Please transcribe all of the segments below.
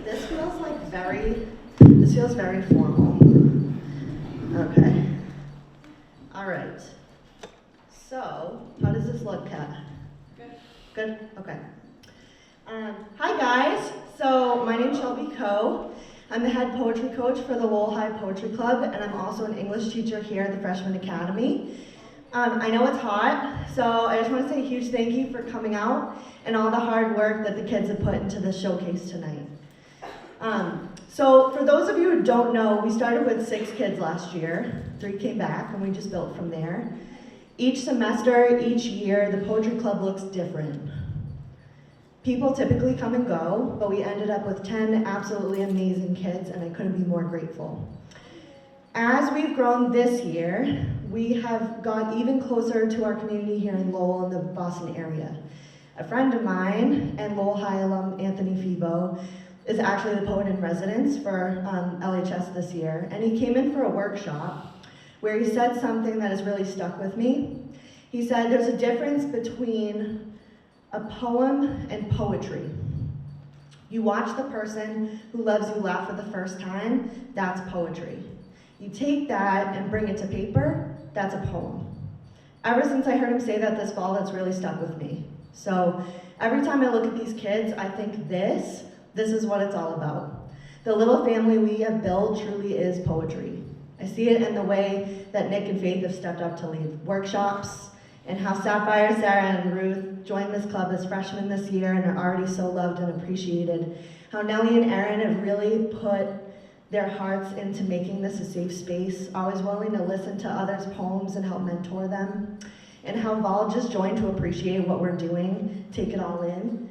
This feels very formal. Okay. All right. So, how does this look, Kat? Good? Okay. Hi guys. So, my name's Shelby Coe. I'm the head poetry coach for the Lowell High Poetry Club, and I'm also an English teacher here at the Freshman Academy. I know it's hot, so I just want to say a huge thank you for coming out and all the hard work that the kids have put into this showcase tonight. So for those of you who don't know, we started with 6 kids last year. 3 came back, and we just built from there. Each semester, each year, the Poetry Club looks different. People typically come and go, but we ended up with 10 absolutely amazing kids, and I couldn't be more grateful. As we've grown this year, we have got even closer to our community here in Lowell and the Boston area. A friend of mine and Lowell High alum Anthony Febo is actually the poet in residence for LHS this year, and he came in for a workshop where he said something that has really stuck with me. He said there's a difference between a poem and poetry. You watch the person who loves you laugh for the first time, that's poetry. You take that and bring it to paper, that's a poem. Ever since I heard him say that this fall, that's really stuck with me. So every time I look at these kids, I think this is what it's all about. The little family we have built truly is poetry. I see it in the way that Nick and Faith have stepped up to lead workshops, and how Sapphire, Sarah, and Ruth joined this club as freshmen this year and are already so loved and appreciated. How Nellie and Erin have really put their hearts into making this a safe space, always willing to listen to others' poems and help mentor them. And how Val just joined to appreciate what we're doing, take it all in.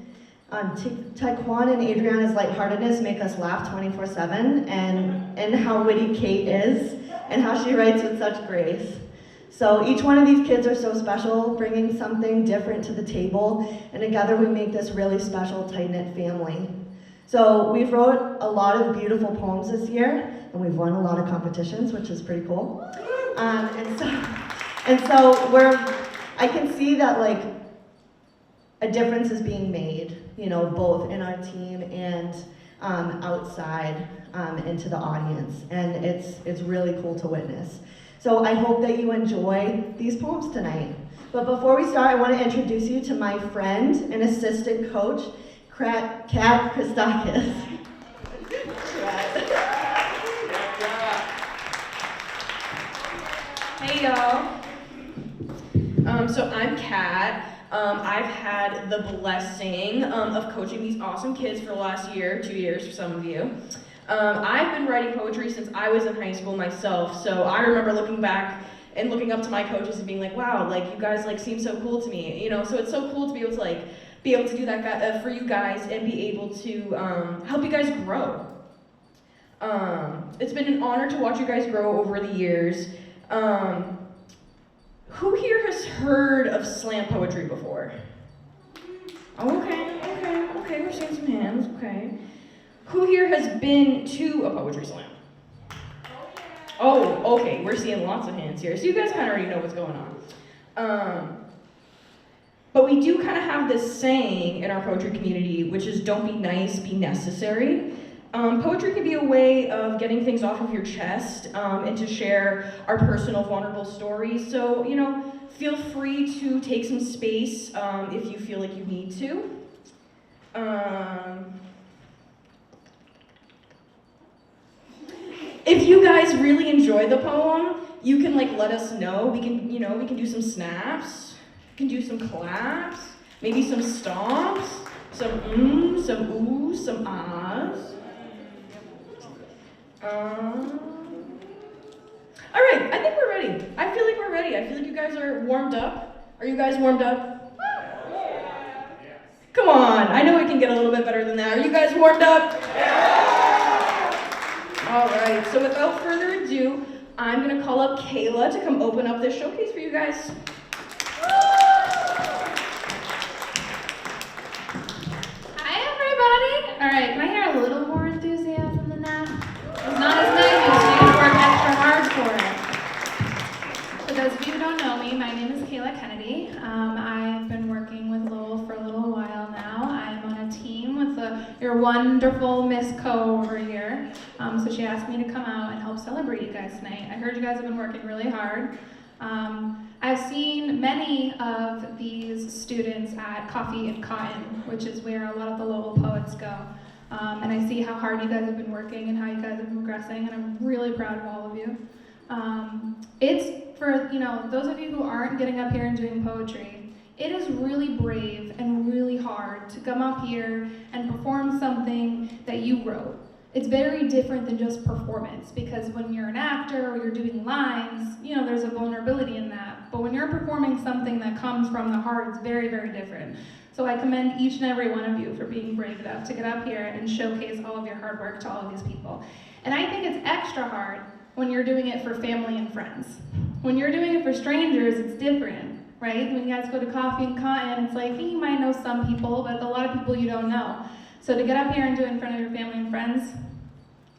Taekwon and Adriana's lightheartedness make us laugh 24/7, and how witty Kate is, and how she writes with such grace. So each one of these kids are so special, bringing something different to the table, and together we make this really special, tight-knit family. So we've wrote a lot of beautiful poems this year, and we've won a lot of competitions, which is pretty cool. And so I can see that like a difference is being made, both in our team and outside into the audience, and it's really cool to witness. So I hope that you enjoy these poems tonight. But before we start, I want to introduce you to my friend and assistant coach, Kat Christakis. Hey y'all. So I'm Kat. I've had the blessing of coaching these awesome kids for the last year, 2 years for some of you. I've been writing poetry since I was in high school myself, so I remember looking back and looking up to my coaches and being like, wow, like you guys like seem so cool to me, so it's so cool to be able to do that for you guys and be able to help you guys grow. It's been an honor to watch you guys grow over the years. Who here has heard of slam poetry before? Okay, we're seeing some hands, okay. Who here has been to a poetry slam? Oh, okay, we're seeing lots of hands here, so you guys kind of already know what's going on. But we do kind of have this saying in our poetry community, which is don't be nice, be necessary. Poetry can be a way of getting things off of your chest and to share our personal vulnerable stories. So, feel free to take some space if you feel like you need to. If you guys really enjoy the poem, you can let us know. We can do some snaps. We can do some claps, maybe some stomps, some some oohs, some ahs. All right, I think we're ready. I feel like we're ready. I feel like you guys are warmed up. Are you guys warmed up? Yeah. Come on, I know it can get a little bit better than that. Are you guys warmed up? Yeah. All right, so without further ado, I'm gonna call up Kayla to come open up this showcase for you guys. Hi, everybody. All right, can I hear a little more enthusiasm than that? It's not as nice as you work extra hard for it. For those of you who don't know me, my name is Kayla Kennedy. I've been working with Lowell for a little while now. I'm on a team with your wonderful Miss Co over here. So she asked me to come out and help celebrate you guys tonight. I heard you guys have been working really hard. I've seen many of these students at Coffee and Cotton, which is where a lot of the Lowell poets go. And I see how hard you guys have been working and how you guys have been progressing, and I'm really proud of all of you. It's for, those of you who aren't getting up here and doing poetry, it is really brave and really hard to come up here and perform something that you wrote. It's very different than just performance, because when you're an actor or you're doing lines, there's a vulnerability in that. But when you're performing something that comes from the heart, it's very, very different. So I commend each and every one of you for being brave enough to get up here and showcase all of your hard work to all of these people. And I think it's extra hard when you're doing it for family and friends. When you're doing it for strangers, it's different, right? When you guys go to Coffee and Cotton, it's like, you might know some people, but a lot of people you don't know. So to get up here and do it in front of your family and friends,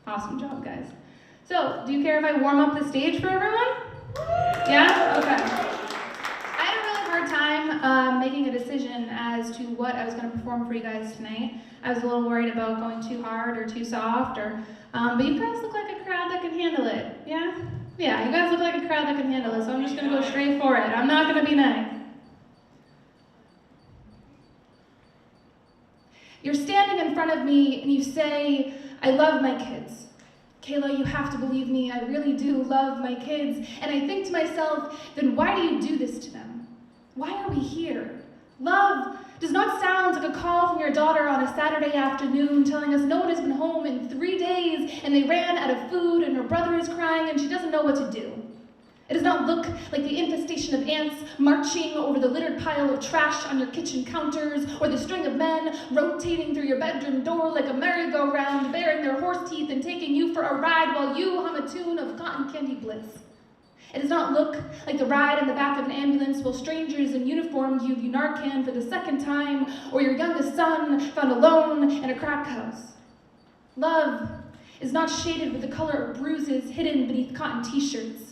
awesome job, guys. So, do you care if I warm up the stage for everyone? Yeah? Okay. I had a really hard time making a decision as to what I was going to perform for you guys tonight. I was a little worried about going too hard or too soft, but you guys look like a crowd that can handle it. Yeah? Yeah, you guys look like a crowd that can handle it, so I'm just going to go straight for it. I'm not going to be nice. You're standing in front of me and you say, I love my kids. Kayla, you have to believe me, I really do love my kids. And I think to myself, then why do you do this to them? Why are we here? Love does not sound like a call from your daughter on a Saturday afternoon telling us no one has been home in 3 days and they ran out of food and her brother is crying and she doesn't know what to do. It does not look like the infestation of ants marching over the littered pile of trash on your kitchen counters, or the string of men rotating through your bedroom door like a merry-go-round, baring their horse teeth and taking you for a ride while you hum a tune of cotton candy bliss. It does not look like the ride in the back of an ambulance while strangers in uniform give you Narcan for the second time, or your youngest son found alone in a crack house. Love is not shaded with the color of bruises hidden beneath cotton t-shirts.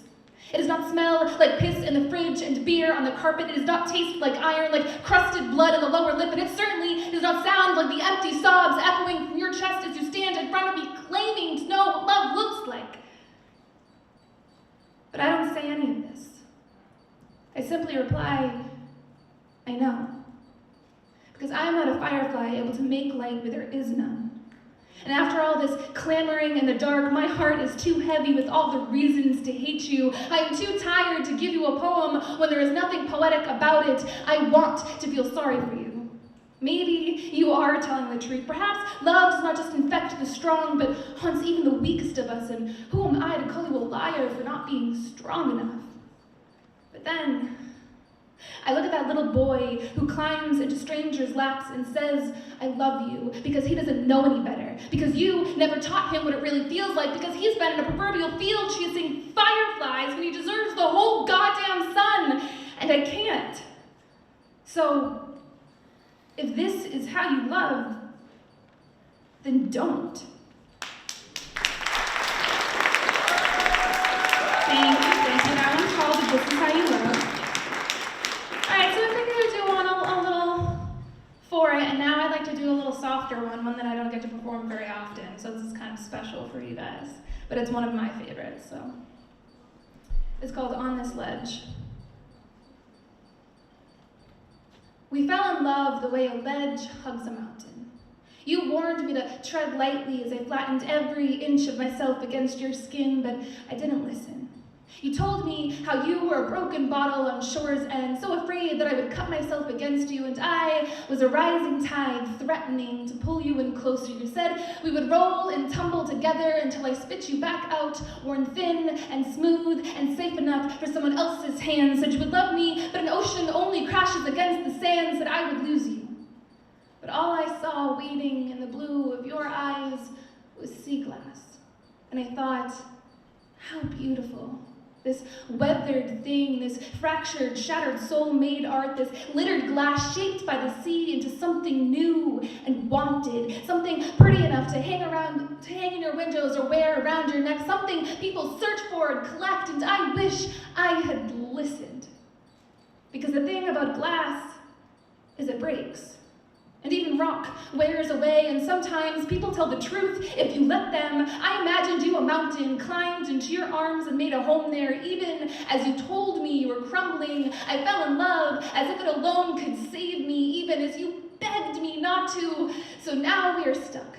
It does not smell like piss in the fridge and beer on the carpet. It does not taste like iron, like crusted blood in the lower lip. And it certainly does not sound like the empty sobs echoing from your chest as you stand in front of me claiming to know what love looks like. But I don't say any of this. I simply reply, I know. Because I am not a firefly able to make light where there is none. And after all this clamoring in the dark, my heart is too heavy with all the reasons to hate you. I am too tired to give you a poem when there is nothing poetic about it. I want to feel sorry for you. Maybe you are telling the truth. Perhaps love does not just infect the strong, but haunts even the weakest of us. And who am I to call you a liar for not being strong enough? But then I look at that little boy who climbs into strangers' laps and says, I love you, because he doesn't know any better, because you never taught him what it really feels like, because he's been in a proverbial field chasing fireflies when he deserves the whole goddamn sun, and I can't. So, if this is how you love, then don't. Thank you. That one's called If This Is How You Love. Alright, so I think I would do one a little for it, and now I'd like to do a little softer one that I don't get to perform very often, so this is kind of special for you guys, but it's one of my favorites, so. It's called On This Ledge. We fell in love the way a ledge hugs a mountain. You warned me to tread lightly as I flattened every inch of myself against your skin, but I didn't listen. You told me how you were a broken bottle on shore's end, so afraid that I would cut myself against you, and I was a rising tide threatening to pull you in closer. You said we would roll and tumble together until I spit you back out, worn thin and smooth and safe enough for someone else's hands. Said you would love me, but an ocean only crashes against the sands, that I would lose you. But all I saw waiting in the blue of your eyes was sea glass. And I thought, how beautiful. This weathered thing, this fractured, shattered soul-made art, this littered glass shaped by the sea into something new and wanted, something pretty enough to hang in your windows or wear around your neck, something people search for and collect, and I wish I had listened. Because the thing about glass is it breaks. And even rock wears away, and sometimes people tell the truth if you let them. I imagined you a mountain, climbed into your arms and made a home there. Even as you told me you were crumbling, I fell in love as if it alone could save me, even as you begged me not to. So now we are stuck,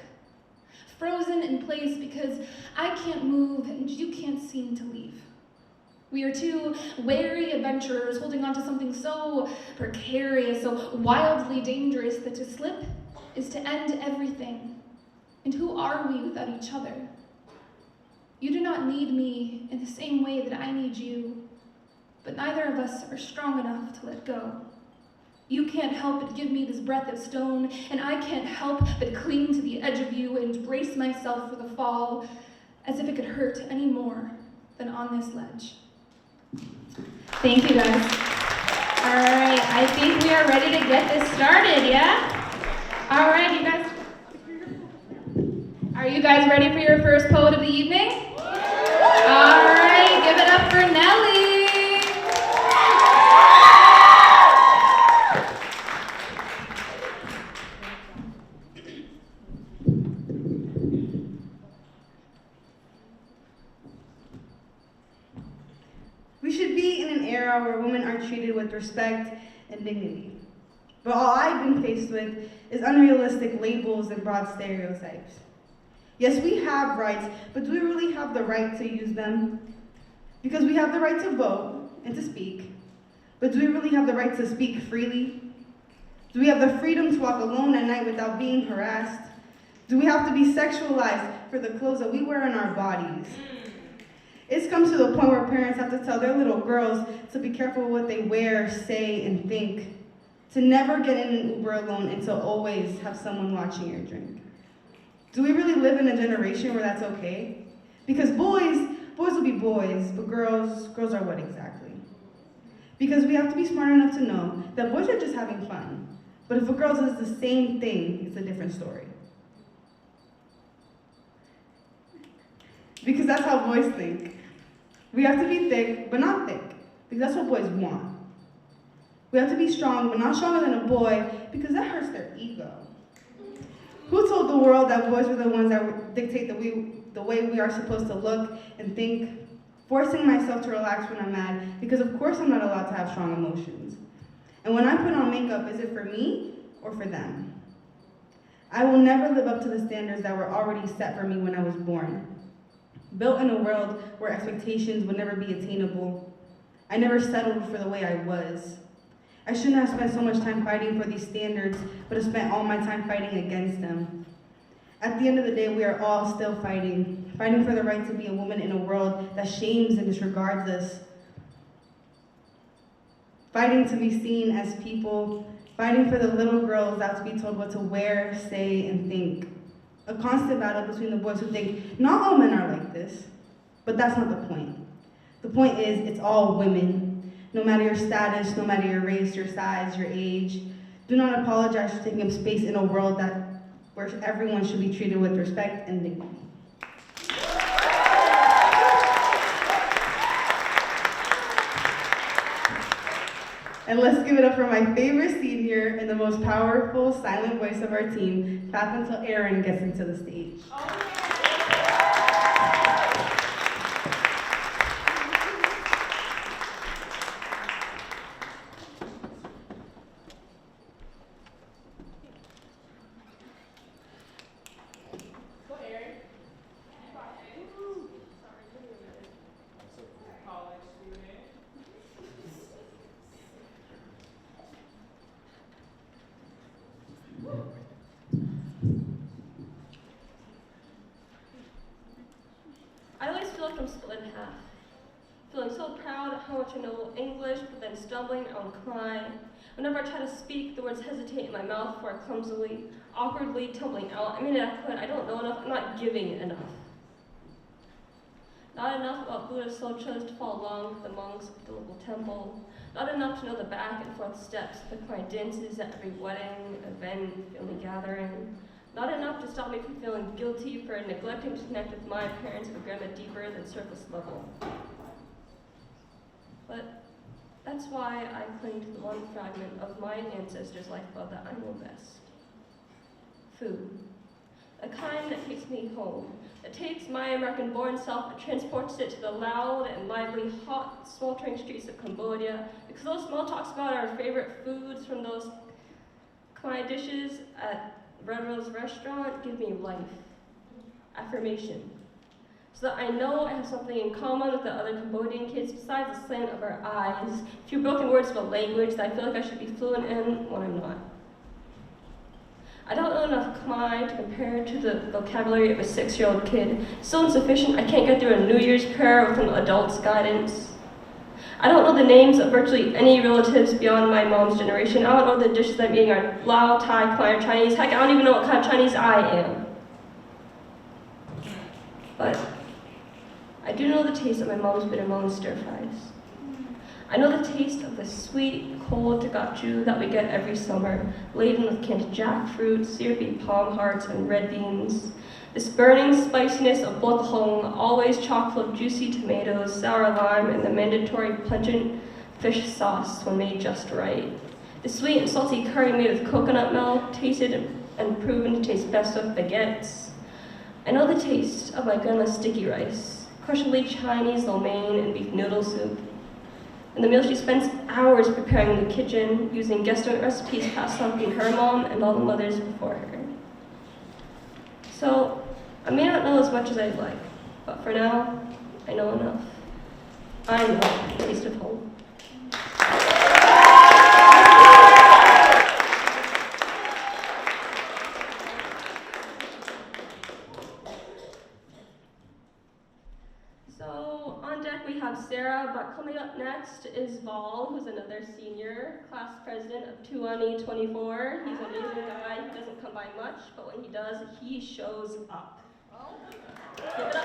frozen in place because I can't move and you can't seem to leave. We are two wary adventurers holding on to something so precarious, so wildly dangerous that to slip is to end everything. And who are we without each other? You do not need me in the same way that I need you, but neither of us are strong enough to let go. You can't help but give me this breath of stone, and I can't help but cling to the edge of you and brace myself for the fall, as if it could hurt any more than on this ledge. Thank you, guys. All right, I think we are ready to get this started, yeah? All right, you guys. Are you guys ready for your first poet of the evening? All right, give it up for Nellie. We should be in an era where women are treated with respect and dignity. But all I've been faced with is unrealistic labels and broad stereotypes. Yes, we have rights, but do we really have the right to use them? Because we have the right to vote and to speak, but do we really have the right to speak freely? Do we have the freedom to walk alone at night without being harassed? Do we have to be sexualized for the clothes that we wear on our bodies? It's come to the point where parents have to tell their little girls to be careful what they wear, say, and think, to never get in an Uber alone and to always have someone watching your drink. Do we really live in a generation where that's okay? Because boys will be boys, but girls are what exactly? Because we have to be smart enough to know that boys are just having fun, but if a girl does the same thing, it's a different story. Because that's how boys think. We have to be thick, but not thick, because that's what boys want. We have to be strong, but not stronger than a boy, because that hurts their ego. Who told the world that boys were the ones that would dictate the way we are supposed to look and think? Forcing myself to relax when I'm mad, because of course I'm not allowed to have strong emotions. And when I put on makeup, is it for me or for them? I will never live up to the standards that were already set for me when I was born. Built in a world where expectations would never be attainable, I never settled for the way I was. I shouldn't have spent so much time fighting for these standards, but have spent all my time fighting against them. At the end of the day, we are all still fighting for the right to be a woman in a world that shames and disregards us. Fighting to be seen as people, fighting for the little girls that to be told what to wear, say, and think. A constant battle between the boys who think, not all men are like this, but that's not the point. The point is, it's all women. No matter your status, no matter your race, your size, your age. Do not apologize for taking up space in a world where everyone should be treated with respect and dignity. And let's give it up for my favorite senior and the most powerful silent voice of our team. Clap until Aaron gets into the stage. I always feel like I'm split in half. Feeling so proud of how much I know English, but then stumbling, I would cry. Whenever I try to speak, the words hesitate in my mouth before I clumsily, awkwardly tumbling out. I mean, I don't know enough, I'm not giving enough. Not enough about Buddha's sutras to follow along with the monks at the local temple. Not enough to know the back and forth steps of the choir dances at every wedding, event, family gathering. Not enough to stop me from feeling guilty for neglecting to connect with my parents or grandma deeper than surface level. But that's why I cling to the one fragment of my ancestors' lifeblood that I know best. food. A kind that takes me home, that takes my American-born self and transports it to the loud and lively, hot, sweltering streets of Cambodia, because those small talks about our favorite foods from those Khmer dishes at Red Rose Restaurant give me life, affirmation, so that I know I have something in common with the other Cambodian kids besides the slant of our eyes, a few broken words of a language that I feel like I should be fluent in when I'm not. I don't know enough Khmer to compare to the vocabulary of a 6-year-old kid. So insufficient I can't get through a New Year's prayer with an adult's guidance. I don't know the names of virtually any relatives beyond my mom's generation. I don't know the dishes I'm eating are Lao, Thai, Khmer, Chinese. Heck, I don't even know what kind of Chinese I am. But I do know the taste of my mom's bitter melon stir fries. I know the taste of the sweet, cold tagachu that we get every summer, laden with canned jackfruit, syrupy palm hearts, and red beans. This burning spiciness of bothong, always chock full of juicy tomatoes, sour lime, and the mandatory pungent fish sauce when made just right. The sweet and salty curry made with coconut milk, tasted and proven to taste best with baguettes. I know the taste of my grandma's sticky rice, questionably Chinese lo mein and beef noodle soup. And the meal she spends hours preparing in the kitchen, using guesstimate recipes passed on from her mom and all the mothers before her. So, I may not know as much as I'd like, but for now, I know enough. I know the taste of home. So, on deck we have Sarah, but coming up next is Vol, who's another senior, class president of 224. He's an amazing guy. He doesn't come by much, but when he does, he shows up. Give it up.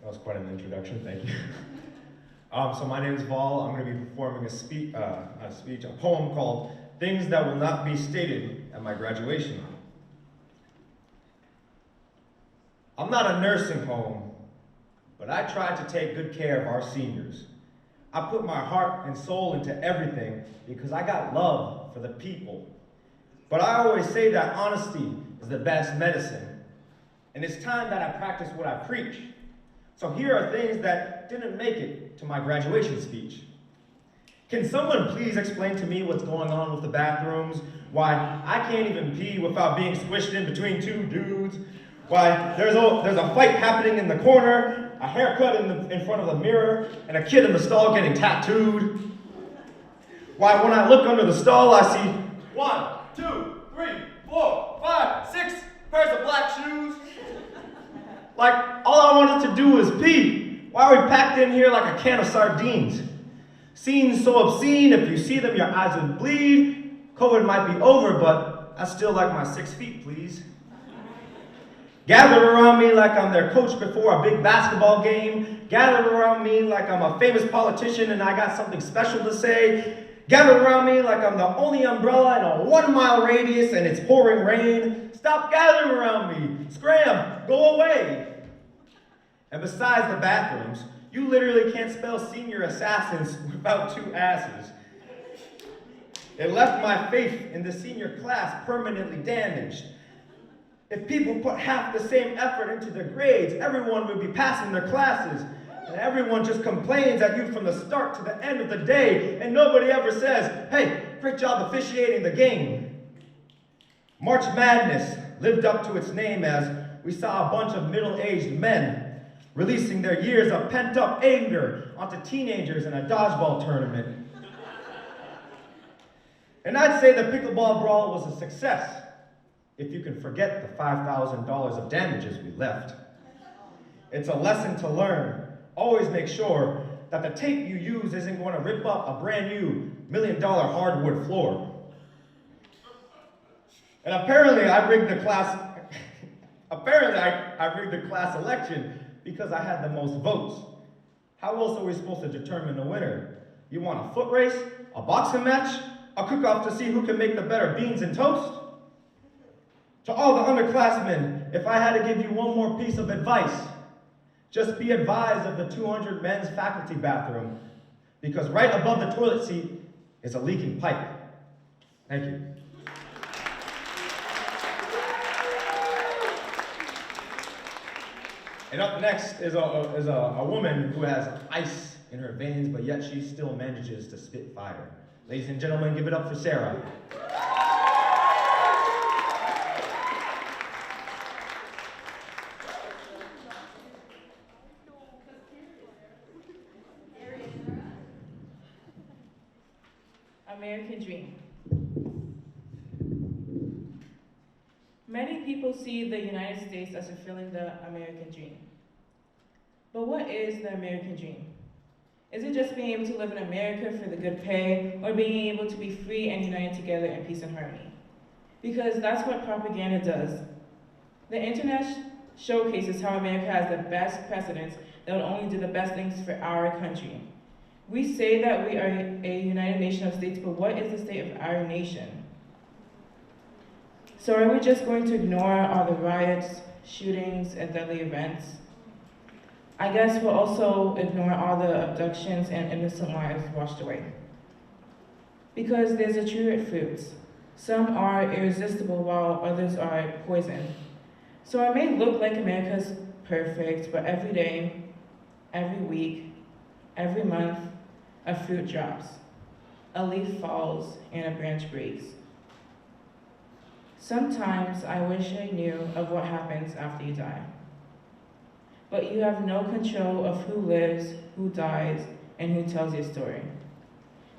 That was quite an introduction, thank you. So my name is Vol. I'm going to be performing a poem called Things That Will Not Be Stated at My Graduation. I'm not a nursing home, but I try to take good care of our seniors. I put my heart and soul into everything because I got love for the people. But I always say that honesty is the best medicine. And it's time that I practice what I preach. So here are things that didn't make it to my graduation speech. Can someone please explain to me what's going on with the bathrooms? Why I can't even pee without being squished in between two dudes? Why there's a fight happening in the corner, a haircut in front of the mirror, and a kid in the stall getting tattooed? Why when I look under the stall I see 1, 2, 3, 4, 5, 6 pairs of black shoes? Like, all I wanted to do was pee. Why are we packed in here like a can of sardines? Scenes so obscene, if you see them, your eyes would bleed. COVID might be over, but I still like my 6 feet, please. Gathered around me like I'm their coach before a big basketball game. Gathered around me like I'm a famous politician and I got something special to say. Gathered around me like I'm the only umbrella in a 1-mile radius and it's pouring rain. Stop gathering around me. Scram, go away. And besides the bathrooms, you literally can't spell senior assassins without 2 asses. It left my faith in the senior class permanently damaged. If people put half the same effort into their grades, everyone would be passing their classes. And everyone just complains at you from the start to the end of the day, and nobody ever says, hey, great job officiating the game. March Madness lived up to its name as we saw a bunch of middle-aged men releasing their years of pent-up anger onto teenagers in a dodgeball tournament. And I'd say the pickleball brawl was a success, if you can forget the $5,000 of damages we left. It's a lesson to learn. Always make sure that the tape you use isn't going to rip up a brand new $1 million hardwood floor. And apparently I rigged the class election because I had the most votes. How else are we supposed to determine the winner? You want a foot race, a boxing match, a cook-off to see who can make the better beans and toast? To all the underclassmen, if I had to give you one more piece of advice, Just be advised of the 200 men's faculty bathroom, because right above the toilet seat is a leaking pipe. Thank you. And up next is a woman who has ice in her veins, but yet she still manages to spit fire. Ladies and gentlemen, give it up for Sarah. American dream. Many people see the United States as fulfilling the American dream. But what is the American dream? Is it just being able to live in America for the good pay, or being able to be free and united together in peace and harmony? Because that's what propaganda does. The internet showcases how America has the best presidents that will only do the best things for our country. We say that we are a united nation of states, but what is the state of our nation? So are we just going to ignore all the riots, shootings, and deadly events? I guess we'll also ignore all the abductions and innocent lives washed away. Because there's a truer fruits. Some are irresistible while others are poison. So it may look like America's perfect, but every day, every week, every month, a fruit drops, a leaf falls, and a branch breaks. Sometimes I wish I knew of what happens after you die. But you have no control of who lives, who dies, and who tells your story.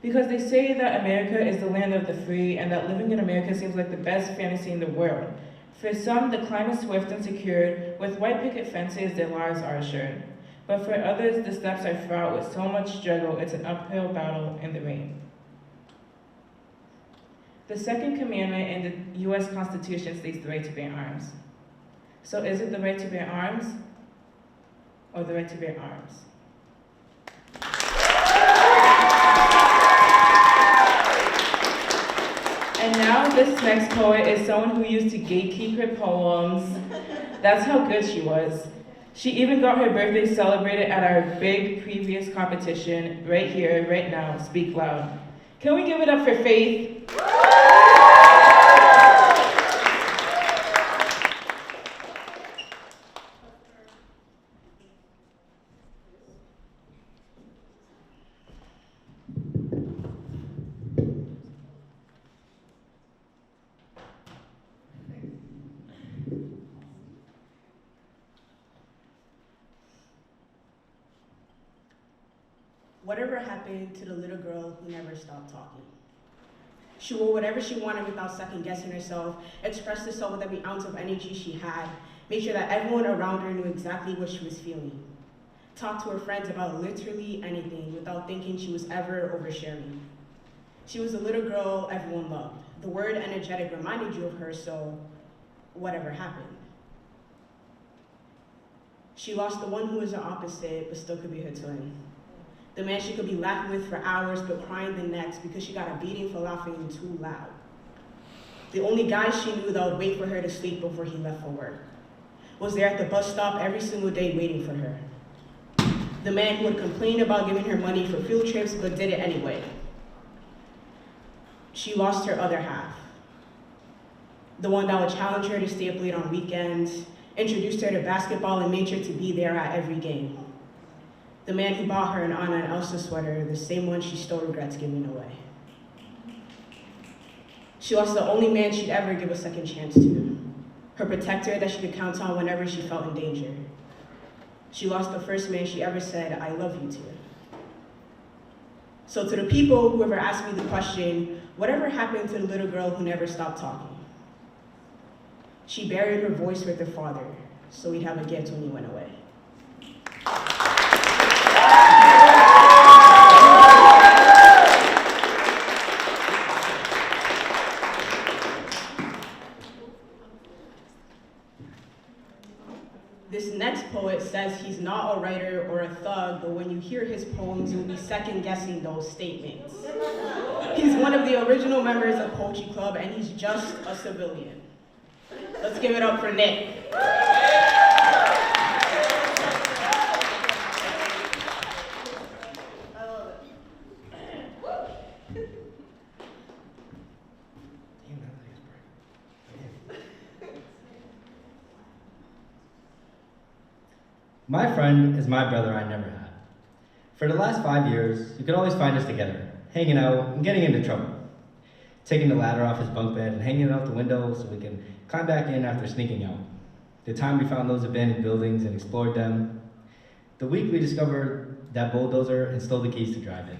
Because they say that America is the land of the free, and that living in America seems like the best fantasy in the world. For some, the climb is swift and secured. With white picket fences, their lives are assured. But for others, the steps are fraught with so much struggle, it's an uphill battle in the rain. The second commandment in the U.S. Constitution states the right to bear arms. So is it the right to bear arms, or the right to bear arms? And now this next poet is someone who used to gatekeep her poems. That's how good she was. She even got her birthday celebrated at our big previous competition, right here, right now, Speak Loud. Can we give it up for Faith? Whatever happened to the little girl who never stopped talking? She wore whatever she wanted without second guessing herself, expressed herself with every ounce of energy she had, made sure that everyone around her knew exactly what she was feeling. Talked to her friends about literally anything without thinking she was ever oversharing. She was a little girl everyone loved. The word energetic reminded you of her, so whatever happened. She lost the one who was her opposite, but still could be her twin. The man she could be laughing with for hours, but crying the next because she got a beating for laughing too loud. The only guy she knew that would wait for her to sleep before he left for work. Was there at the bus stop every single day waiting for her. The man who would complain about giving her money for field trips, but did it anyway. She lost her other half. The one that would challenge her to stay up late on weekends, introduced her to basketball and made sure to be there at every game. The man who bought her an Anna and Elsa sweater, the same one she still regrets giving away. She lost the only man she'd ever give a second chance to, her protector that she could count on whenever she felt in danger. She lost the first man she ever said, "I love you" to. So to the people who ever asked me the question, whatever happened to the little girl who never stopped talking? She buried her voice with her father, so he'd have a gift when he went away. This next poet says he's not a writer or a thug, but when you hear his poems, you'll be second-guessing those statements. He's one of the original members of Poetry Club, and he's just a civilian. Let's give it up for Nick. My friend is my brother I never had. For the last 5 years, you could always find us together, hanging out and getting into trouble. Taking the ladder off his bunk bed and hanging it out the window so we can climb back in after sneaking out. The time we found those abandoned buildings and explored them. The week we discovered that bulldozer and stole the keys to drive it.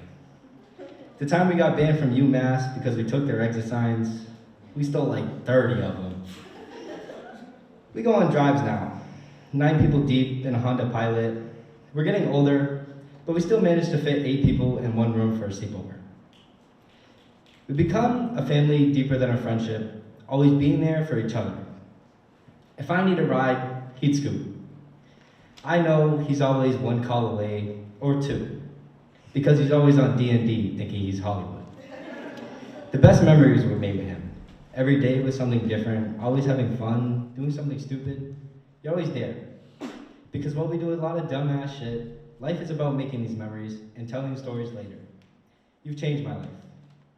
The time we got banned from UMass because we took their exit signs. We stole like 30 of them. We go on drives now. 9 people deep in a Honda Pilot. We're getting older, but we still manage to fit 8 people in one room for a sleepover. We become a family deeper than a friendship, always being there for each other. If I need a ride, he'd scoot. I know he's always 1 call away, or 2, because he's always on D&D thinking he's Hollywood. The best memories were made with him. Every day was something different, always having fun, doing something stupid. You're always there. Because while we do a lot of dumbass shit, life is about making these memories and telling stories later. You've changed my life,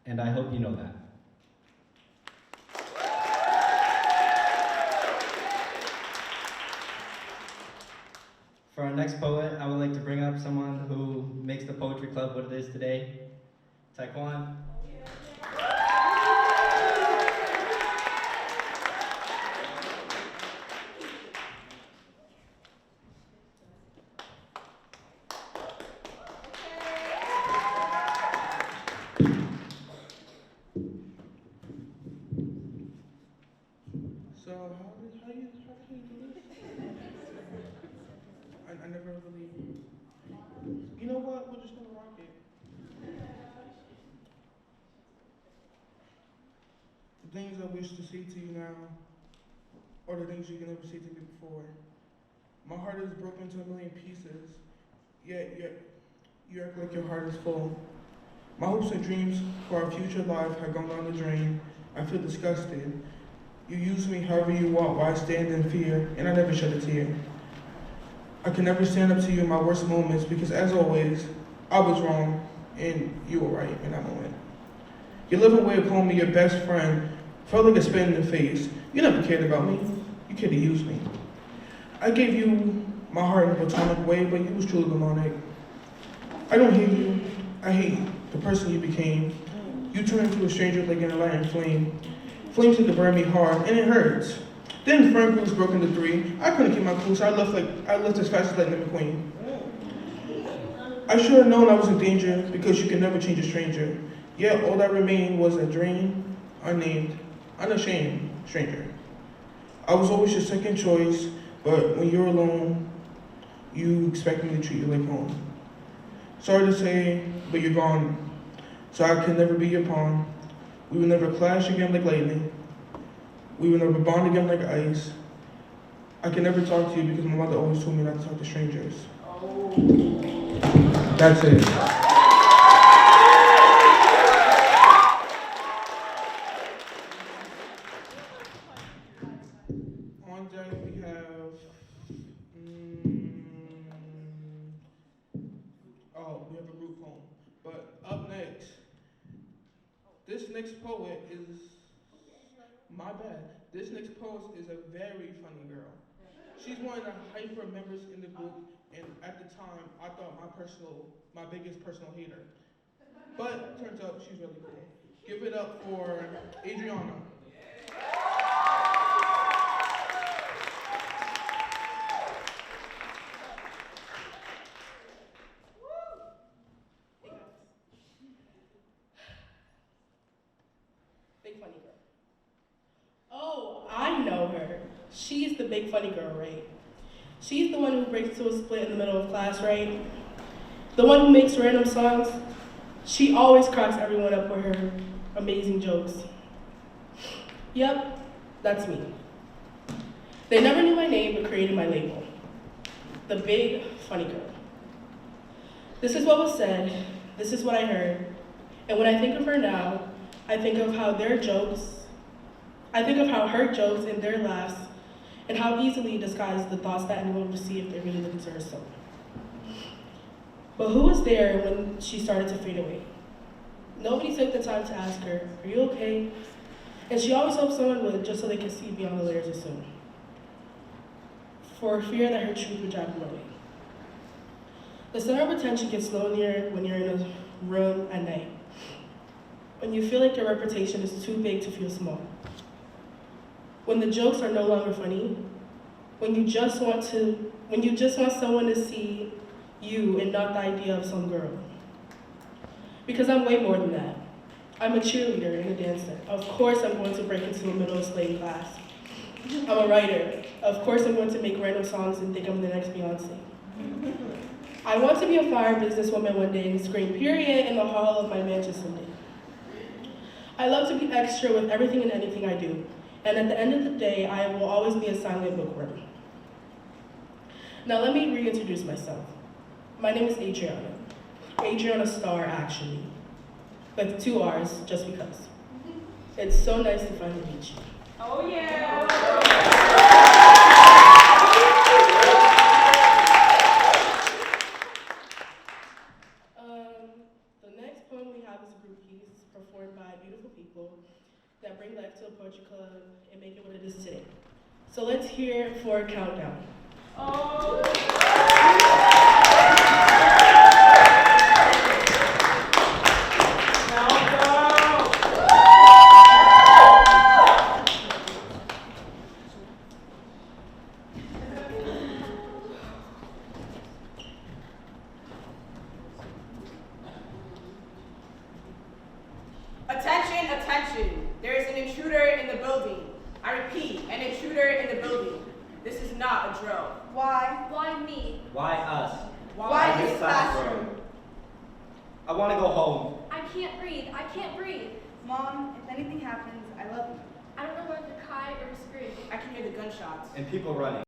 and I hope you know that. For our next poet, I would like to bring up someone who makes the Poetry Club what it is today, Taekwon. So how do you do this? I never really. You know what? We're just gonna rock it. The things I wish to say to you now, or the things you can never say to me before. My heart is broken into a million pieces. Yet you act like your heart is full. My hopes and dreams for our future life have gone down the drain. I feel disgusted. You use me however you want while I stand in fear, and I never shed a tear. I can never stand up to you in my worst moments because, as always, I was wrong and you were right in that moment. Your living way of calling me your best friend felt like a spin in the face. You never cared about me. You cared to use me. I gave you my heart in a platonic way, but you was truly demonic. I don't hate you. I hate the person you became. You turned into a stranger like an Atlantic flame. Flames that could burn me hard, and it hurts. Then Frank was broke into 3. I couldn't keep my cool, so I left as fast as Lightning McQueen. I should have known I was in danger because you can never change a stranger. Yet all that remained was a dream, unnamed, unashamed stranger. I was always your second choice, but when you're alone, you expect me to treat you like home. Sorry to say, but you're gone, so I can never be your pawn. We will never clash again like lightning. We will never bond again like ice. I can never talk to you because my mother always told me not to talk to strangers. That's it. On deck we have, we have a group poem. But up next, this next poet is, my bad. This next poet is a very funny girl. She's one of the hyper members in the group, and at the time, I thought my biggest personal hater. But turns out she's really cool. Give it up for Adriana. Big funny girl. Oh, I know her. She's the big funny girl, right? She's the one who breaks to a split in the middle of class, right? The one who makes random songs. She always cracks everyone up with her amazing jokes. Yep, that's me. They never knew my name but created my label. The big funny girl. This is what was said, this is what I heard, and when I think of her now, I think of how her jokes and their laughs, and how easily disguise the thoughts that anyone would see if they really looked into her soul. But who was there when she started to fade away? Nobody took the time to ask her, are you okay? And she always hoped someone would, just so they could see beyond the layers of soon. For fear that her truth would drive them away. The center of attention gets lonelier when you're in a room at night, when you feel like your reputation is too big to feel small, when the jokes are no longer funny, when you just want someone to see you and not the idea of some girl. Because I'm way more than that. I'm a cheerleader and a dancer. Of course I'm going to break into a middle slaying class. I'm a writer. Of course I'm going to make random songs and think I'm the next Beyonce. I want to be a fire businesswoman one day and scream period in the hall of my mansion someday. I love to be extra with everything and anything I do. And at the end of the day, I will always be a silent bookworm. Now let me reintroduce myself. My name is Adriana. Adriana Starr, actually. With 2 R's, just because. It's so nice to finally meet you. Oh yeah! The next poem we have is a group piece performed by beautiful people that bring life to a poetry club and make it what it is today. So let's hear it for a countdown. Oh! Attention, attention. There is an intruder in the building. I repeat, an intruder in the building. This is not a drill. Why? Why me? Why us? Why this classroom? I want to go home. I can't breathe. I can't breathe. Mom, if anything happens, I love you. I don't know where to cry or to scream. I can hear the gunshots. And people running.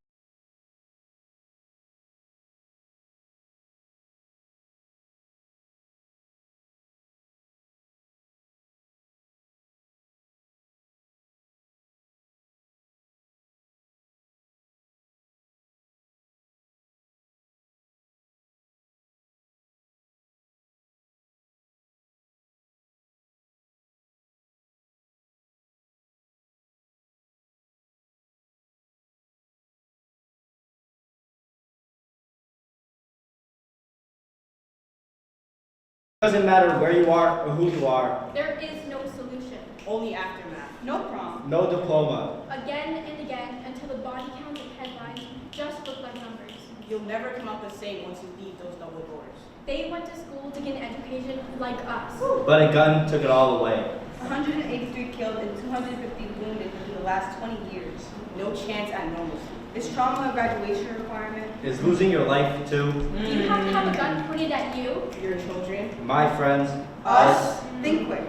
It doesn't matter where you are or who you are. There is no solution. Only aftermath. No prom. No diploma. Again and again until the body count and headlines just look like numbers. You'll never come out the same once you leave those double doors. They went to school to get an education like us. But a gun took it all away. 183 killed and 250 wounded in the last 20 years. No chance at normalcy. Is trauma a graduation requirement? Is losing your life too? Do you have to have a gun pointed at you? Your children. My friends. Us? Think quick.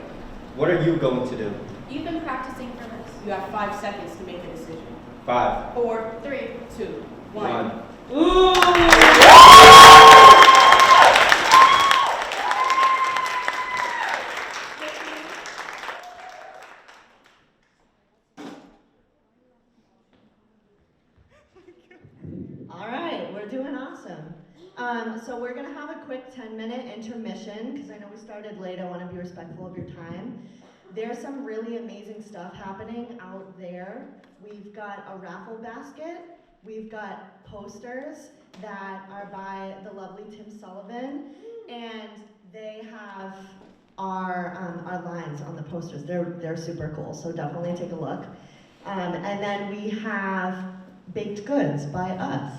What are you going to do? You've been practicing for this. You have 5 seconds to make a decision. 5. 4, 3. 2, 1. All right, we're doing awesome. So we're gonna have a quick 10-minute intermission because I know we started late. I want to be respectful of your time. There's some really amazing stuff happening out there. We've got a raffle basket. We've got posters that are by the lovely Tim Sullivan, and they have our lines on the posters. They're super cool, so definitely take a look. And then we have baked goods by us.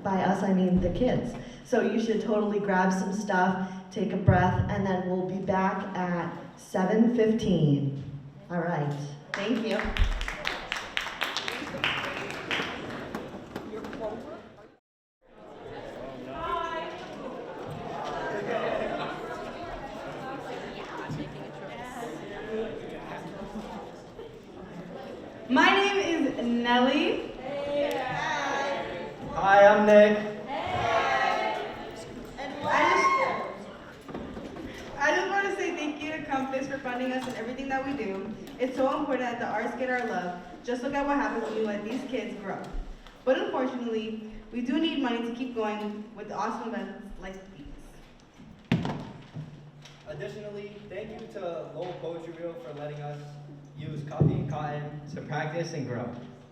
By us, I mean the kids. So you should totally grab some stuff, take a breath, and then we'll be back at 7:15. All right, thank you. My name is Nellie. Hi, I'm Nick. I just want to say thank you to Compass for funding us and everything that we do. It's so important that the arts get our love. Just look at what happens when you let these kids grow. But unfortunately, we do need money to keep going with the awesome events like these. Additionally, thank you to Lowell Poetry Reel for letting us use coffee and cotton to practice and grow,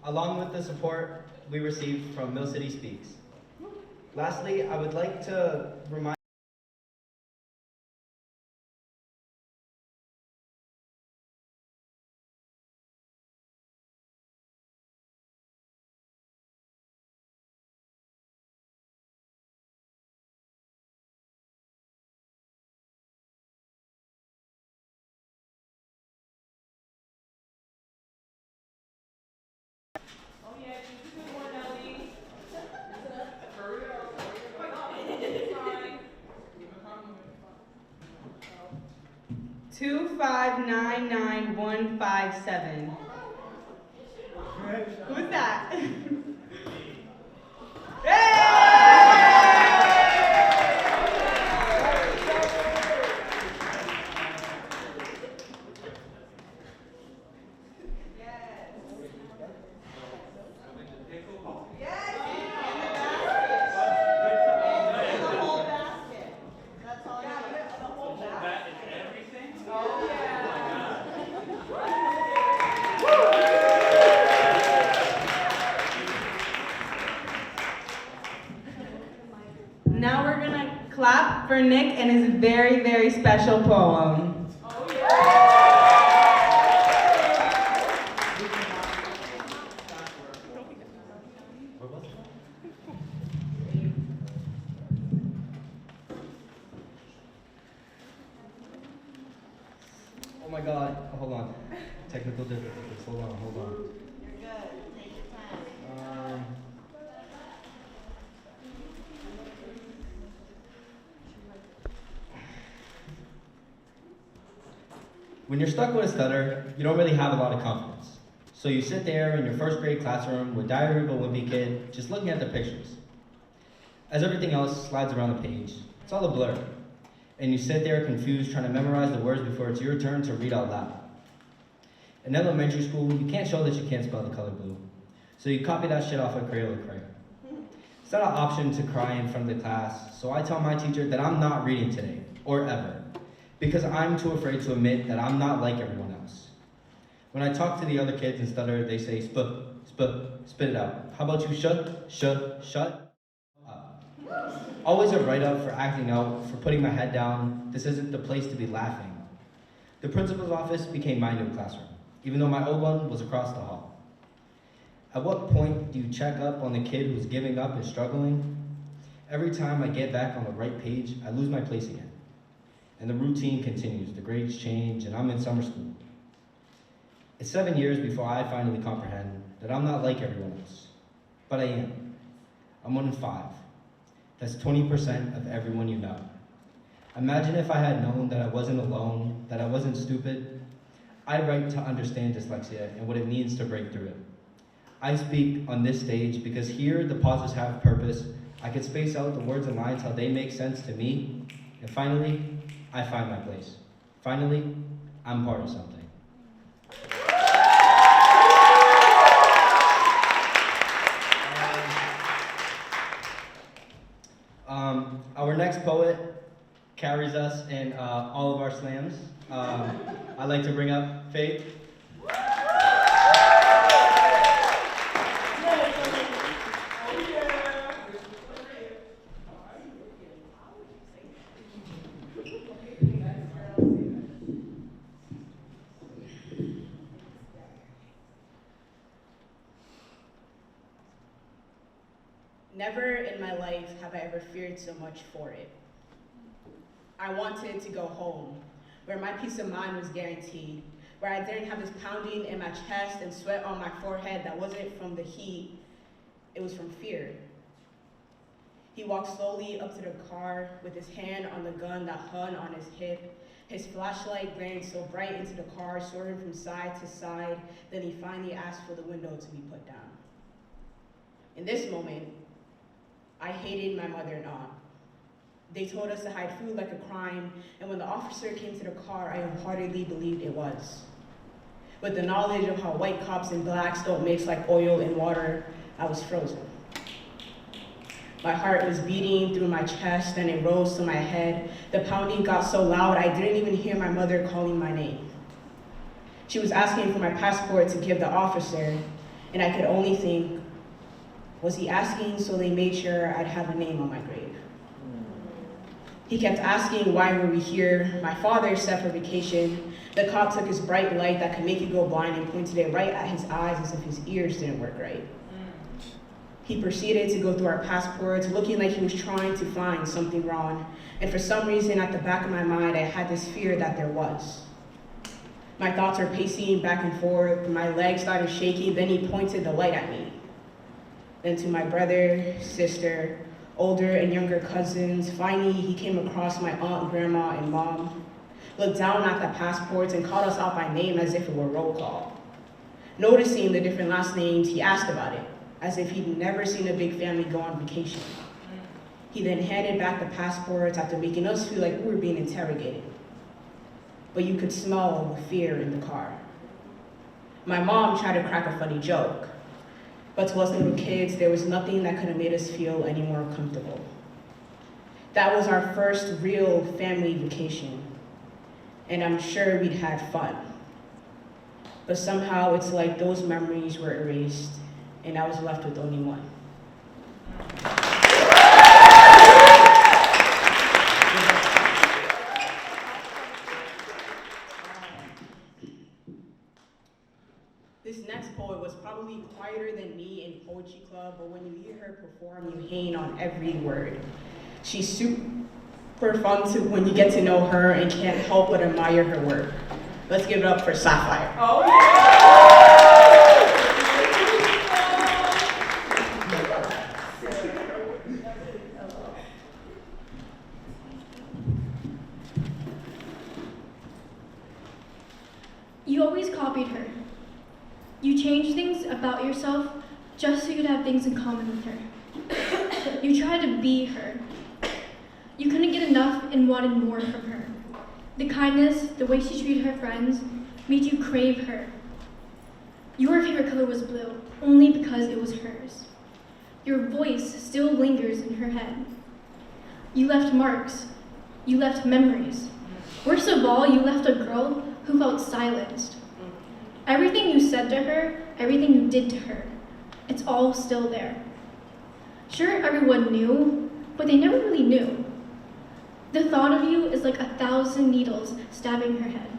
along with the support we received from Mill City Speaks. Lastly, I would like to remind Two 599-157. Who's that? Now we're gonna clap for Nick and his very, very special poem. Oh my God, hold on. Technical difficulties, hold on. You're good. Take your time. When you're stuck with a stutter, you don't really have a lot of confidence. So you sit there in your first grade classroom with Diary of a Wimpy Kid, just looking at the pictures. As everything else slides around the page, it's all a blur. And you sit there confused, trying to memorize the words before it's your turn to read out loud. In elementary school, you can't show that you can't spell the color blue. So you copy that shit off a Crayola crayon. It's not an option to cry in front of the class, so I tell my teacher that I'm not reading today, or ever, because I'm too afraid to admit that I'm not like everyone else. When I talk to the other kids and stutter, they say, spit it out. How about you shut up? Always a write-up for acting out, for putting my head down. This isn't the place to be laughing. The principal's office became my new classroom, even though my old one was across the hall. At what point do you check up on the kid who's giving up and struggling? Every time I get back on the right page, I lose my place again. And the routine continues, the grades change, and I'm in summer school. It's 7 years before I finally comprehend that I'm not like everyone else. But I am. I'm 1 in 5. That's 20% of everyone you know. Imagine if I had known that I wasn't alone, that I wasn't stupid. I write to understand dyslexia and what it means to break through it. I speak on this stage because here the pauses have purpose. I can space out the words and lines how they make sense to me. And finally, I find my place. Finally, I'm part of something. Our next poet carries us in all of our slams. I'd like to bring up Faith. Never in my life have I ever feared so much for it. I wanted to go home, where my peace of mind was guaranteed, where I didn't have this pounding in my chest and sweat on my forehead that wasn't from the heat, it was from fear. He walked slowly up to the car with his hand on the gun that hung on his hip, his flashlight glaring so bright into the car, swerving from side to side, then he finally asked for the window to be put down. In this moment, I hated my mother and aunt. They told us to hide food like a crime, and when the officer came to the car, I wholeheartedly believed it was. With the knowledge of how white cops and blacks don't mix like oil and water, I was frozen. My heart was beating through my chest and it rose to my head. The pounding got so loud I didn't even hear my mother calling my name. She was asking for my passport to give the officer, and I could only think, Was he asking so they made sure I'd have a name on my grave? He kept asking why were we here. My father set for vacation. The cop took his bright light that could make you go blind and pointed it right at his eyes as if his ears didn't work right. He proceeded to go through our passports, looking like he was trying to find something wrong. And for some reason, at the back of my mind, I had this fear that there was. My thoughts were pacing back and forth. My legs started shaking. Then he pointed the light at me. Then to my brother, sister, older and younger cousins. Finally, he came across my aunt, grandma, and mom, looked down at the passports and called us out by name as if it were roll call. Noticing the different last names, he asked about it, as if he'd never seen a big family go on vacation. He then handed back the passports after making us feel like we were being interrogated. But you could smell the fear in the car. My mom tried to crack a funny joke, but to us little kids, there was nothing that could have made us feel any more comfortable. That was our first real family vacation, and I'm sure we'd had fun. But somehow it's like those memories were erased, and I was left with only one. This next poet was probably quieter than me in poetry club, but when you hear her perform, you hang on every word. She's super fun to when you get to know her and can't help but admire her work. Let's give it up for Sapphire. Oh, You always copied her. You changed things about yourself just so you'd have things in common with her. You tried to be her. You couldn't get enough and wanted more from her. The kindness, the way she treated her friends, made you crave her. Your favorite color was blue, only because it was hers. Your voice still lingers in her head. You left marks. You left memories. Worst of all, you left a girl who felt silenced. Everything you said to her, everything you did to her, it's all still there. Sure, everyone knew, but they never really knew. The thought of you is like 1,000 needles stabbing her head.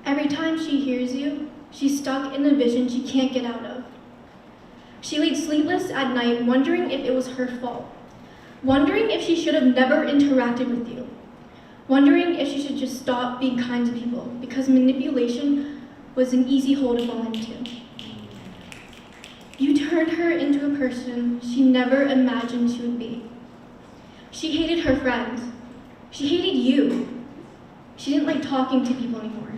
Every time she hears you, she's stuck in a vision she can't get out of. She laid sleepless at night, wondering if it was her fault, wondering if she should have never interacted with you, wondering if she should just stop being kind to people, because manipulation was an easy hole to fall into. You turned her into a person she never imagined she would be. She hated her friends. She hated you. She didn't like talking to people anymore,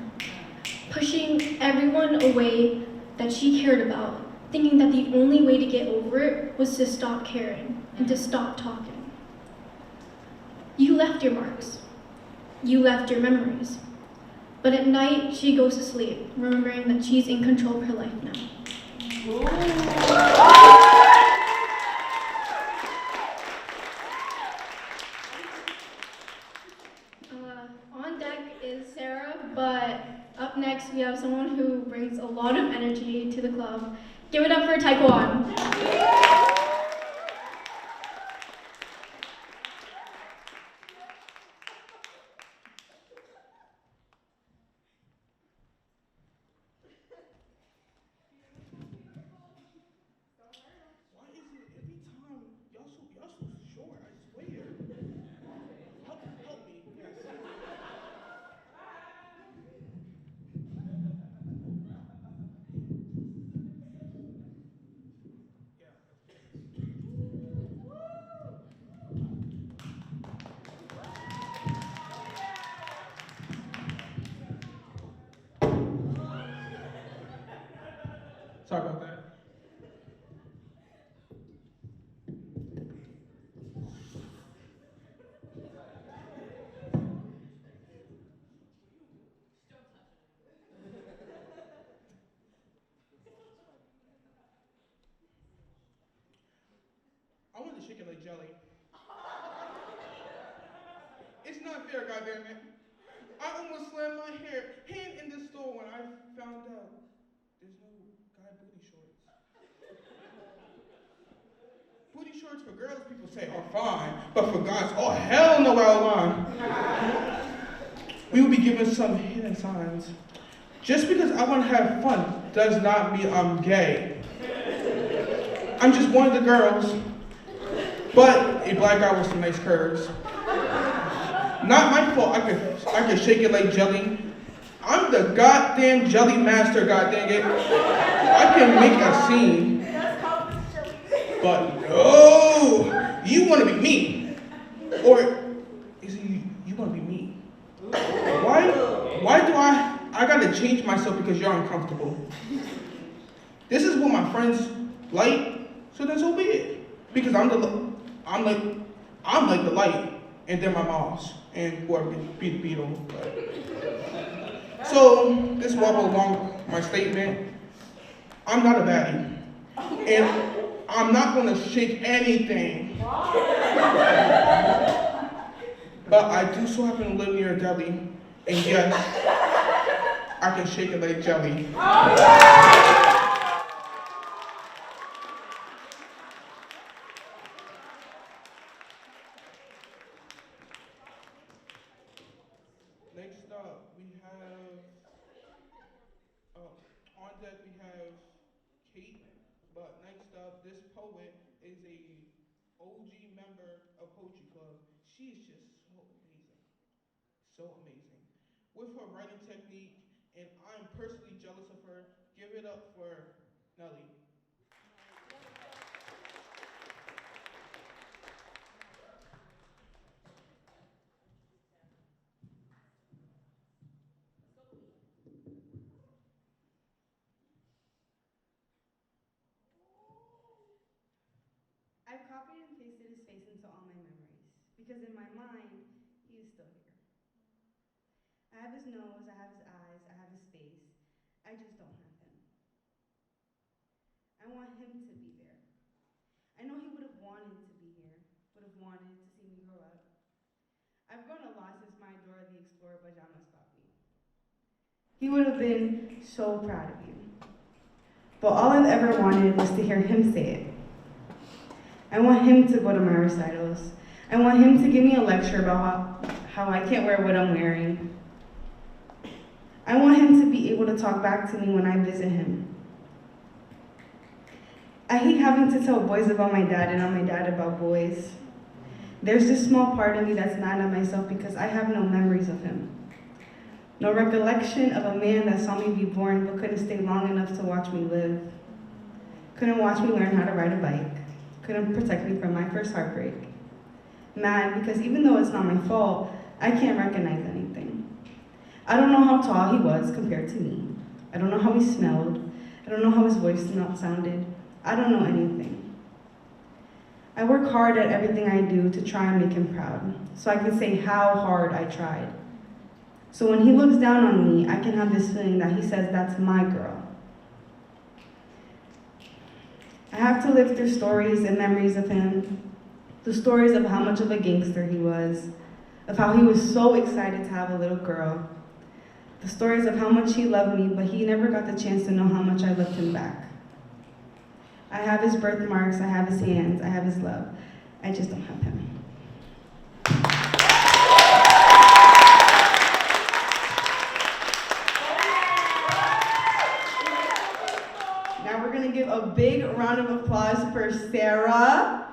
pushing everyone away that she cared about, thinking that the only way to get over it was to stop caring and to stop talking. You left your marks. You left your memories. But at night, she goes to sleep, remembering that she's in control of her life now. On deck is Sarah, but up next we have someone who brings a lot of energy to the club. Give it up for Taekwon. Why is it every time y'all so short? I swear. Help me. Yes. Sorry about that. I want to shake it like jelly. It's not fair, goddammit. I almost slammed my hand in the store when I found out there's no guy booty shorts. words for girls people say are fine, but for guys, oh hell no, out of line. We will be given some hidden signs. Just because I want to have fun does not mean I'm gay. I'm just one of the girls, but a black guy with some nice curves. Not my fault, I could shake it like jelly. I'm the goddamn jelly master, goddamn it. I can make a scene. But no, you want to be me. Or is it you want to be me? Why do I gotta change myself because you're uncomfortable? This is what my friends like, so then so be it. Because I'm like the light, and then my moms, and whoever be the beetle. So this will go along my statement. I'm not a baddie, and I'm not gonna shake anything. But I do so happen to live near a deli, and yes, I can shake it like jelly. Next up, we have, on deck we have Kate, but next up, this poet is a OG member of Poetry Club. She is just so amazing. With her writing technique, and I'm personally jealous of her. Give it up for Nelly. I've copied and pasted his face into all my memories because in my mind, he is still here. I have his nose, I have his eyes, I have his face. I just don't have him. I want him to be there. I know he would have wanted to be here, would have wanted to see me grow up. I've grown a lot since my Dora the Explorer pajamas stopped me. He would have been so proud of you. But all I've ever wanted was to hear him say it. I want him to go to my recitals. I want him to give me a lecture about how I can't wear what I'm wearing. I want him to be able to talk back to me when I visit him. I hate having to tell boys about my dad and not my dad about boys. There's this small part of me that's mad at myself because I have no memories of him. No recollection of a man that saw me be born but couldn't stay long enough to watch me live. Couldn't watch me learn how to ride a bike. Couldn't protect me from my first heartbreak. Mad because even though it's not my fault, I can't recognize anything. I don't know how tall he was compared to me. I don't know how he smelled. I don't know how his voice sounded. I don't know anything. I work hard at everything I do to try and make him proud, so I can say how hard I tried. So when he looks down on me, I can have this feeling that he says, that's my girl. I have to live through stories and memories of him, the stories of how much of a gangster he was, of how he was so excited to have a little girl, the stories of how much he loved me, but he never got the chance to know how much I loved him back. I have his birthmarks, I have his hands, I have his love. I just don't have him. Now we're gonna give a big round of applause for Sarah.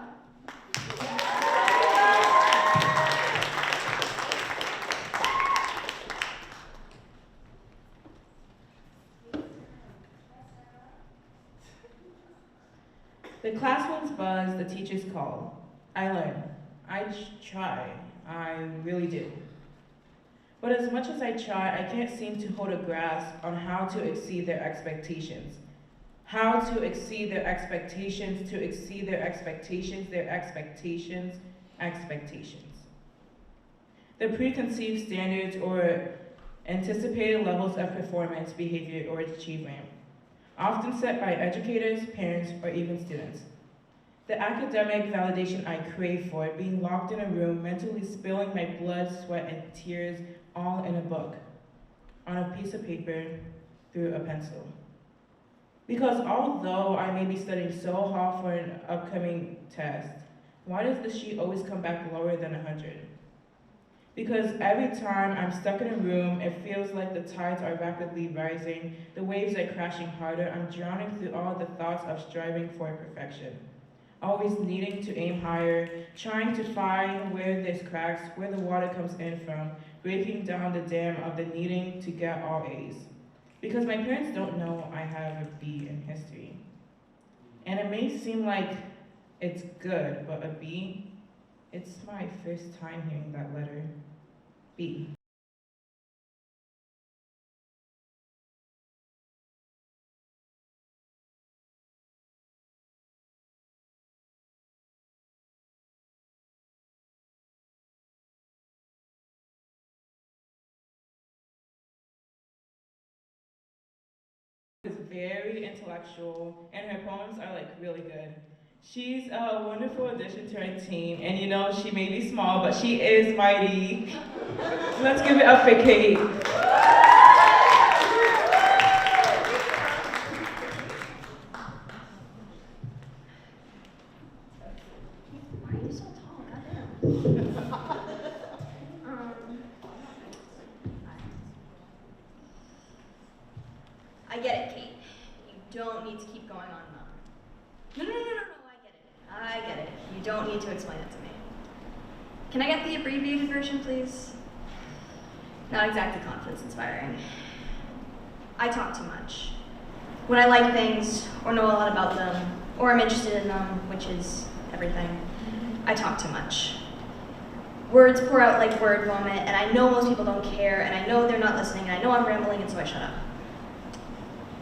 The classrooms buzz, the teachers call. I learn. I try. I really do. But as much as I try, I can't seem to hold a grasp on how to exceed their expectations. How to exceed their expectations, to exceed their expectations, expectations. The preconceived standards or anticipated levels of performance, behavior, or achievement, often set by educators, parents, or even students. The academic validation I crave for, being locked in a room, mentally spilling my blood, sweat, and tears all in a book, on a piece of paper, through a pencil. Because although I may be studying so hard for an upcoming test, Why does the sheet always come back lower than 100? Because every time I'm stuck in a room, it feels like the tides are rapidly rising, the waves are crashing harder, I'm drowning through all the thoughts of striving for perfection. Always needing to aim higher, trying to find where there's cracks, where the water comes in from, breaking down the dam of the needing to get all A's. Because my parents don't know I have a B in history. And it may seem like it's good, but a B, it's my first time hearing that letter. B. Is very intellectual, and her poems are like really good. She's a wonderful addition to our team, and you know, she may be small, but she is mighty. Let's give it up for Kate. Why are you so tall? Goddamn. I get it, Kate. You don't need to keep going on and on. No, I get it. You don't need to explain it to me. Can I get the abbreviated version, please? Not exactly confidence-inspiring. I talk too much. When I like things, or know a lot about them, or I'm interested in them, which is everything, I talk too much. Words pour out like word vomit, and I know most people don't care, and I know they're not listening, and I know I'm rambling, and so I shut up.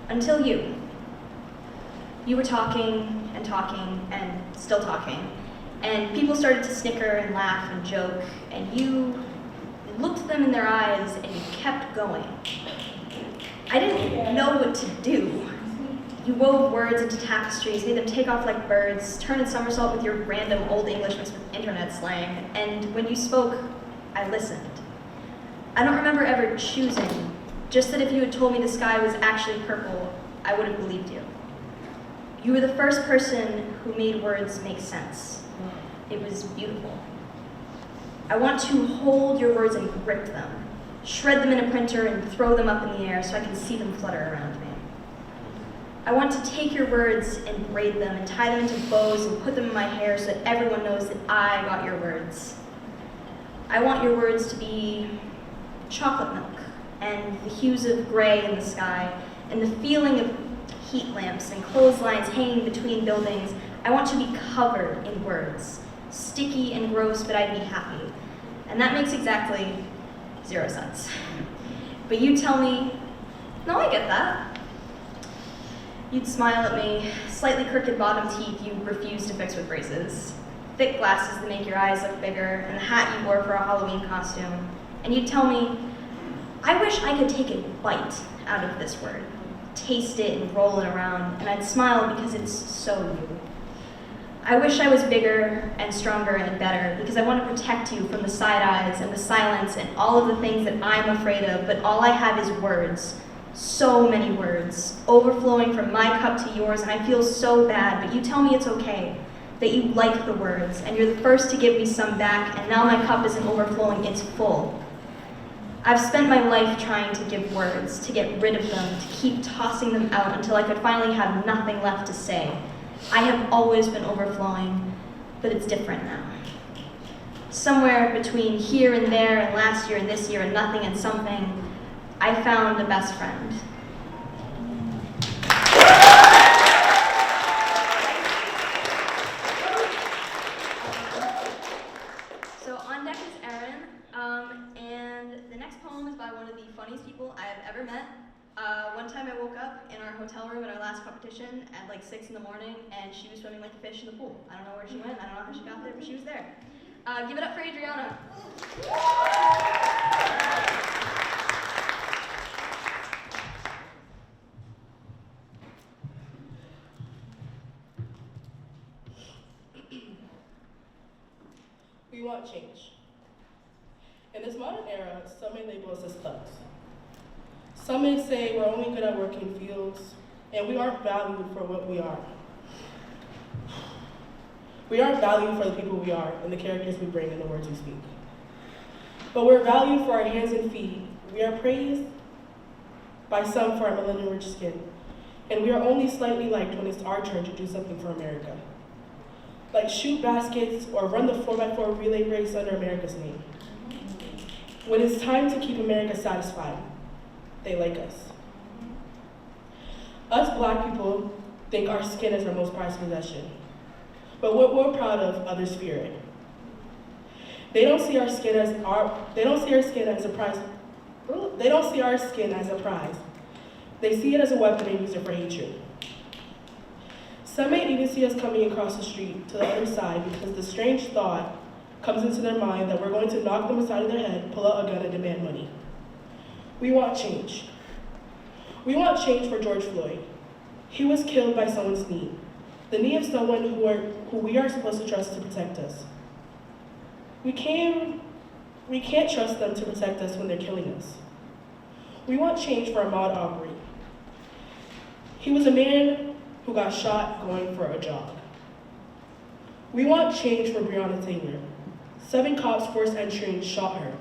Until you. You were talking, and still talking, and people started to snicker and laugh and joke, and you looked them in their eyes, and you kept going. I didn't know what to do. You wove words into tapestries, made them take off like birds, turn and somersault with your random old English mixed with internet slang, and when you spoke, I listened. I don't remember ever choosing, just that if you had told me the sky was actually purple, I would have believed you. You were the first person who made words make sense. It was beautiful. I want to hold your words and grip them, shred them in a printer and throw them up in the air so I can see them flutter around me. I want to take your words and braid them and tie them into bows and put them in my hair so that everyone knows that I got your words. I want your words to be chocolate milk and the hues of gray in the sky and the feeling of heat lamps and clotheslines hanging between buildings. I want to be covered in words, sticky and gross, but I'd be happy. And that makes exactly 0 sense. But you tell me, no, I get that. You'd smile at me, slightly crooked bottom teeth you refuse to fix with braces, thick glasses that make your eyes look bigger, and the hat you wore for a Halloween costume. And you'd tell me, I wish I could take a bite out of this word, taste it and roll it around, and I'd smile because it's so you. I wish I was bigger and stronger and better because I want to protect you from the side eyes and the silence and all of the things that I'm afraid of, but all I have is words. So many words, overflowing from my cup to yours, and I feel so bad, but you tell me it's okay, that you like the words, and you're the first to give me some back, and now my cup isn't overflowing, it's full. I've spent my life trying to give words, to get rid of them, to keep tossing them out until I could finally have nothing left to say. I have always been overflowing, but it's different now. Somewhere between here and there, and last year and this year, and nothing and something, I found a best friend. So on deck is Erin, and the next poem is by one of the funniest people I have ever met. One time I woke up in our hotel room in our last competition at like 6 in the morning, and she was swimming like a fish in the pool. I don't know where she went, I don't know how she got there, but she was there. Give it up for Adriana. We want change. In this modern era, some may label us as thugs. Some may say we're only good at working fields, and we aren't valued for what we are. We aren't valued for the people we are and the characters we bring and the words we speak. But we're valued for our hands and feet. We are praised by some for our melanin-rich skin. And we are only slightly liked when it's our turn to do something for America. Like shoot baskets or run the 4x4 relay race under America's name. When it's time to keep America satisfied, they like us. Us black people think our skin is our most prized possession. But what we're proud of, others fear it. They don't see our skin as a prize. They don't see our skin as a prize. They see it as a weapon and use it for hatred. Some may even see us coming across the street to the other side because the strange thought comes into their mind that we're going to knock them aside of their head, pull out a gun, and demand money. We want change. We want change for George Floyd. He was killed by someone's knee, the knee of someone who we are supposed to trust to protect us. We can't trust them to protect us when they're killing us. We want change for Ahmaud Arbery. He was a man who got shot going for a jog. We want change for Breonna Taylor. 7 cops forced entry and shot her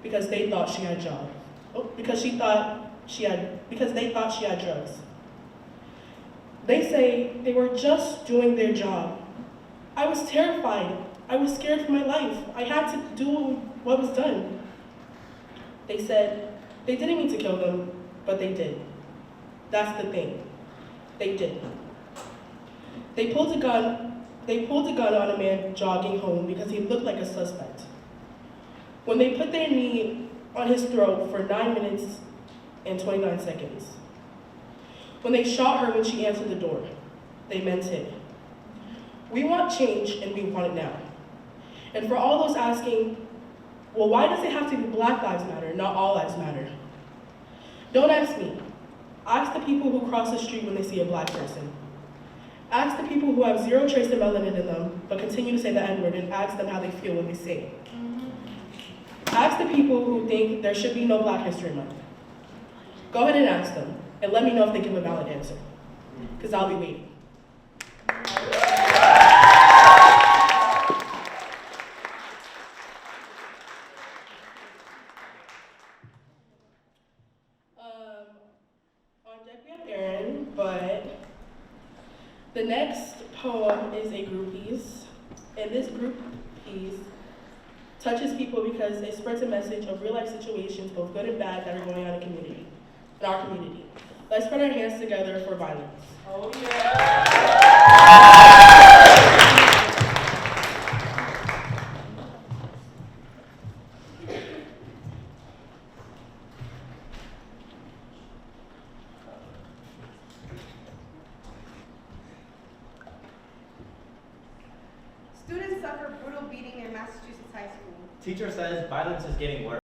because they thought she had drugs. Because they thought she had drugs. They say they were just doing their job. I was terrified. I was scared for my life. I had to do what was done. They said they didn't mean to kill them, but they did. That's the thing. They did. They pulled a gun on a man jogging home because he looked like a suspect. When they put their knee on his throat for 9 minutes and 29 seconds. When they shot her when she answered the door, they meant it. We want change and we want it now. And for all those asking, well, why does it have to be Black Lives Matter, not All Lives Matter? Don't ask me. Ask the people who cross the street when they see a black person. Ask the people who have 0 trace of melanin in them, but continue to say the N-word, and ask them how they feel when they say it. Ask the people who think there should be no Black History Month. Go ahead and ask them, and let me know if they give a valid answer, because I'll be waiting. On deck we have Aaron, but the next poem is a group piece, and this group piece touches people because it spreads a message of real-life situations, both good and bad, that are going on in our community. Let's put our hands together for violence. Oh yeah! Students suffer brutal beating in Massachusetts high school. Teacher says violence is getting worse.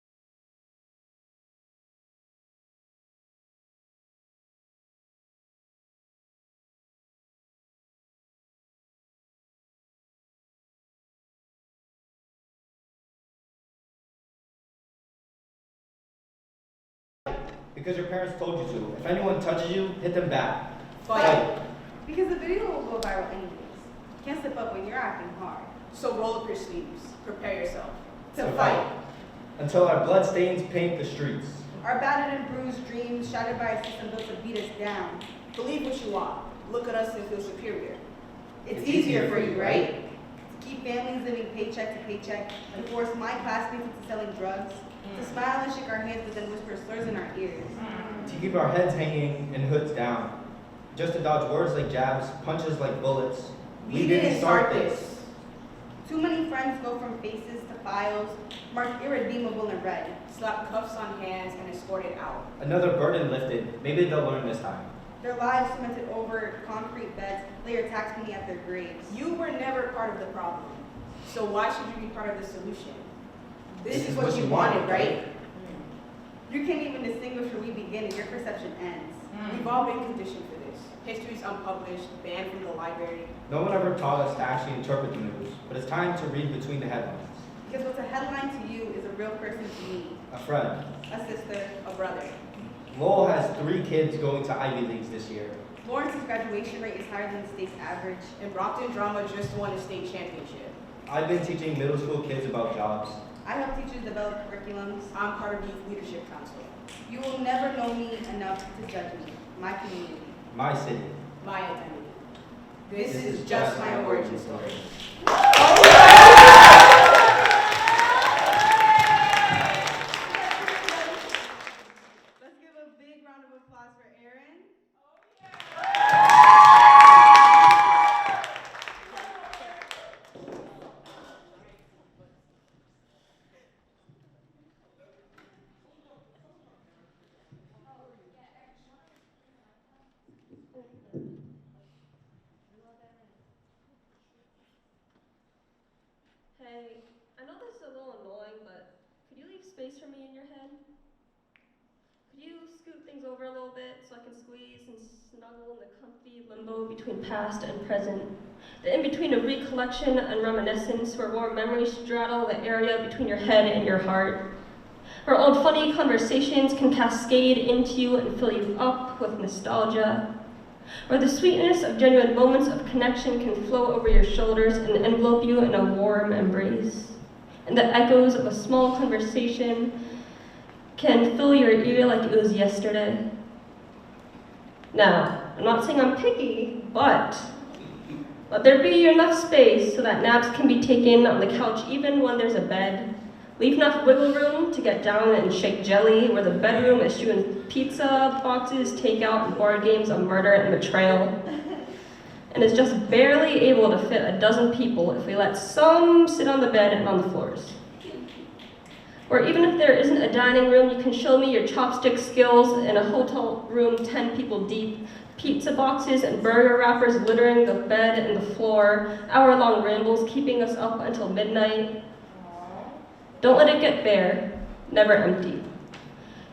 Because your parents told you to. If anyone touches you, hit them back. Fight. Because the video will go viral anyways. Can't slip up when you're acting hard. So roll up your sleeves. Prepare yourself. To fight. Until our blood stains paint the streets. Our battered and bruised dreams shattered by a system built to beat us down. Believe what you want. Look at us and feel superior. It's easier for you, right? To keep families living paycheck to paycheck, to force my classmates into selling drugs, to smile and shake our heads but then whisper slurs in our ears. To keep our heads hanging and hoods down. Just to dodge words like jabs, punches like bullets. We didn't start this. Too many friends go from faces to files, marked irredeemable in red. Slap cuffs on hands and escorted out. Another burden lifted. Maybe they'll learn this time. Their lives cemented over concrete beds, layer tax money at their graves. You were never part of the problem. So why should you be part of the solution? This is what you wanted, right? You can't even distinguish where we begin and your perception ends. We've all been conditioned for this. History's unpublished, banned from the library. No one ever taught us to actually interpret the news, but it's time to read between the headlines. Because what's a headline to you is a real person to me. A friend. A sister. A brother. Lowell has 3 kids going to Ivy Leagues this year. Lawrence's graduation rate is higher than the state's average, and Brockton Drama just won a state championship. I've been teaching middle school kids about jobs. I help teachers develop curriculums. I'm part of Youth Leadership Council. You will never know me enough to judge me. My community. My city. My identity. This is just my origin story. Let's give a big round of applause for Erin. Hey, I know this is a little annoying, but could you leave space for me in your head? Could you scoot things over a little bit so I can squeeze and snuggle in the comfy limbo between past and present? The in-between of recollection and reminiscence, where warm memories straddle the area between your head and your heart. Where old funny conversations can cascade into you and fill you up with nostalgia. Where the sweetness of genuine moments of connection can flow over your shoulders and envelope you in a warm embrace. And the echoes of a small conversation can fill your ear like it was yesterday. Now, I'm not saying I'm picky, but let there be enough space so that naps can be taken on the couch even when there's a bed. Leave enough wiggle room to get down and shake jelly, where the bedroom is strewn pizza boxes, takeout, and board games of murder and betrayal. And is just barely able to fit a dozen people if we let some sit on the bed and on the floors. Or even if there isn't a dining room, you can show me your chopstick skills in a hotel room 10 people deep, pizza boxes and burger wrappers littering the bed and the floor, hour-long rambles keeping us up until midnight. Don't let it get bare, never empty.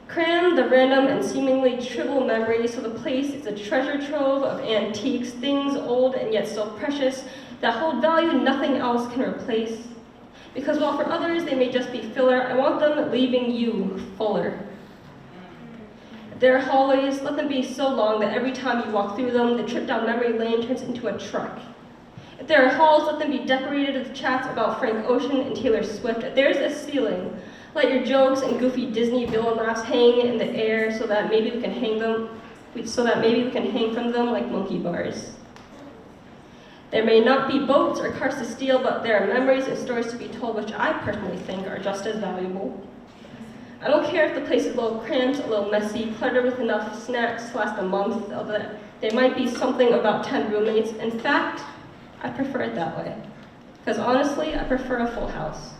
Cram the random and seemingly trivial memories so the place is a treasure trove of antiques, things old and yet still precious, that hold value nothing else can replace. Because while for others they may just be filler, I want them leaving you fuller. If there are hallways, let them be so long that every time you walk through them, the trip down memory lane turns into a trek. If there are halls, let them be decorated with chats about Frank Ocean and Taylor Swift. If there's a ceiling, let your jokes and goofy Disney villain laughs hang in the air so that maybe we can hang from them like monkey bars. There may not be boats or cars to steal, but there are memories and stories to be told, which I personally think are just as valuable. I don't care if the place is a little cramped, a little messy, cluttered with enough snacks to last a month, although there might be something about 10 roommates. In fact, I prefer it that way. Because honestly, I prefer a full house.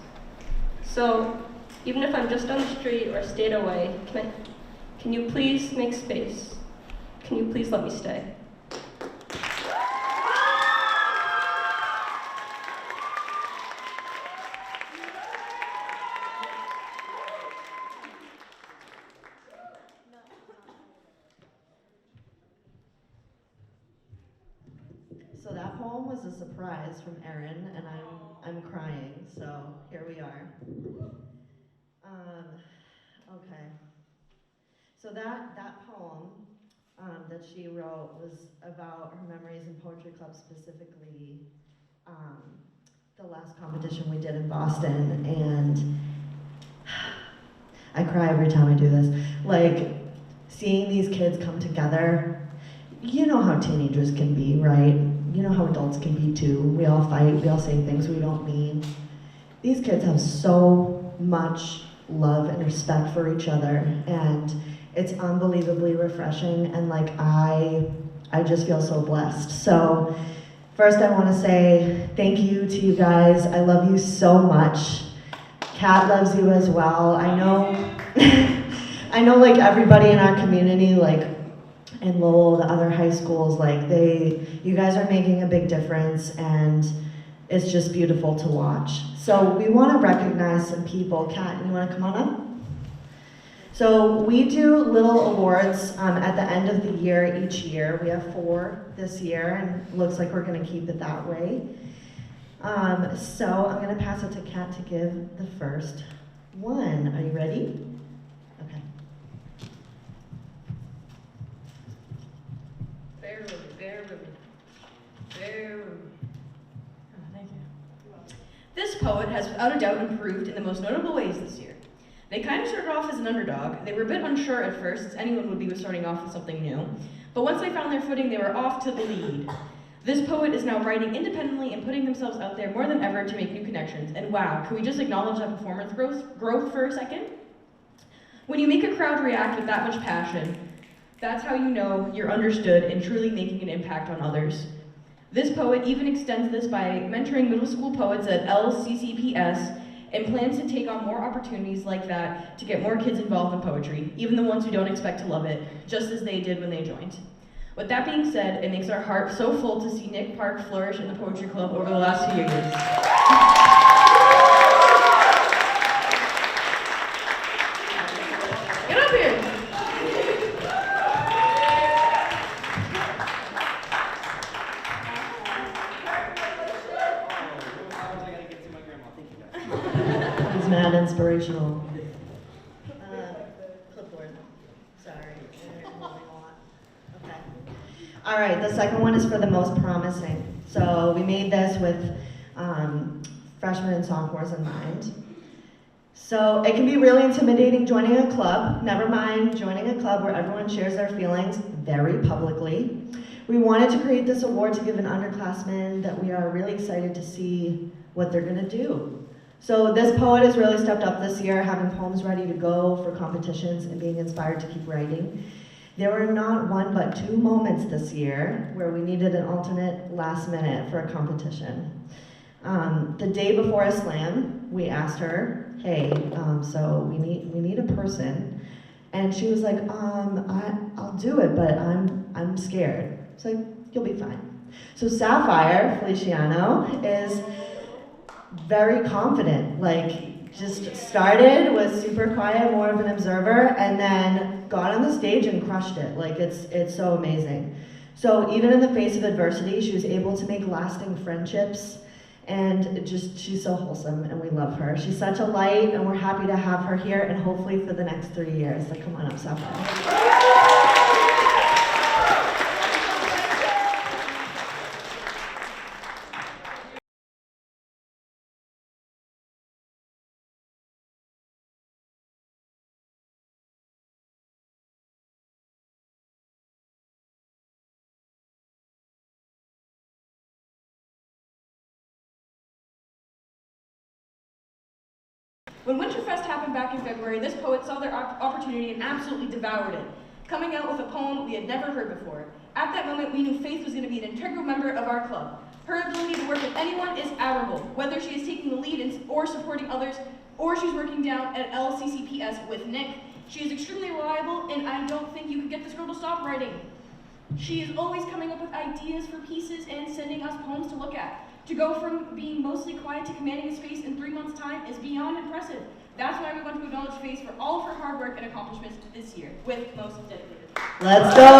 So, even if I'm just on the street or stayed away, can you please make space? Can you please let me stay? So that poem was a surprise from Erin, and I'm crying. So here we are. Okay. So that poem that she wrote was about her memories in poetry club, specifically the last competition we did in Boston, and I cry every time I do this. Like, seeing these kids come together, you know how teenagers can be, right? You know how adults can be too. We all fight, we all say things we don't mean. These kids have so much love and respect for each other, and it's unbelievably refreshing, and like I just feel so blessed. So first I want to say thank you to you guys. I love you so much. Kat loves you as well. I know like everybody in our community, like in Lowell, the other high schools, like you guys are making a big difference, and it's just beautiful to watch. So we want to recognize some people. Kat, you want to come on up? So we do little awards at the end of the year each year. We have 4 this year, and it looks like we're going to keep it that way. So I'm going to pass it to Kat to give the first one. Are you ready? Okay. Barely. poet has without a doubt improved in the most notable ways this year. They kind of started off as an underdog. They were a bit unsure at first, as anyone would be with starting off with something new. But once they found their footing, they were off to the lead. This poet is now writing independently and putting themselves out there more than ever to make new connections. And wow, can we just acknowledge that performance growth for a second? When you make a crowd react with that much passion, that's how you know you're understood and truly making an impact on others. This poet even extends this by mentoring middle school poets at LCCPS and plans to take on more opportunities like that to get more kids involved in poetry, even the ones who don't expect to love it, just as they did when they joined. With that being said, it makes our heart so full to see Nick Park flourish in the Poetry Club over the last few years. Get up here! He's mad inspirational. Clipboard. Sorry. Okay. All right, the second one is for the most promising. So we made this with freshmen and sophomores in mind. So it can be really intimidating joining a club, never mind joining a club where everyone shares their feelings very publicly. We wanted to create this award to give an underclassman that we are really excited to see what they're gonna do. So this poet has really stepped up this year, having poems ready to go for competitions and being inspired to keep writing. There were not one but two moments this year where we needed an alternate last minute for a competition. The day before a slam, we asked her, hey, so we need a person. And she was like, I'll do it, but I'm scared. It's like, you'll be fine. So Sapphire Feliciano is very confident, like just started, was super quiet, more of an observer, and then got on the stage and crushed it. Like it's so amazing. So even in the face of adversity, she was able to make lasting friendships, and she's so wholesome, and we love her. She's such a light, and we're happy to have her here, and hopefully for the next 3 years. So come on up, Sapphire. When Winterfest happened back in February, this poet saw their opportunity and absolutely devoured it, coming out with a poem we had never heard before. At that moment, we knew Faith was going to be an integral member of our club. Her ability to work with anyone is admirable, whether she is taking the lead or supporting others, or she's working down at LCCPS with Nick. She is extremely reliable, and I don't think you could get this girl to stop writing. She is always coming up with ideas for pieces and sending us poems to look at. To go from being mostly quiet to commanding a space in 3 months' time is beyond impressive. That's why we want to acknowledge Faith for all of her hard work and accomplishments this year, with most dedicated. Let's go!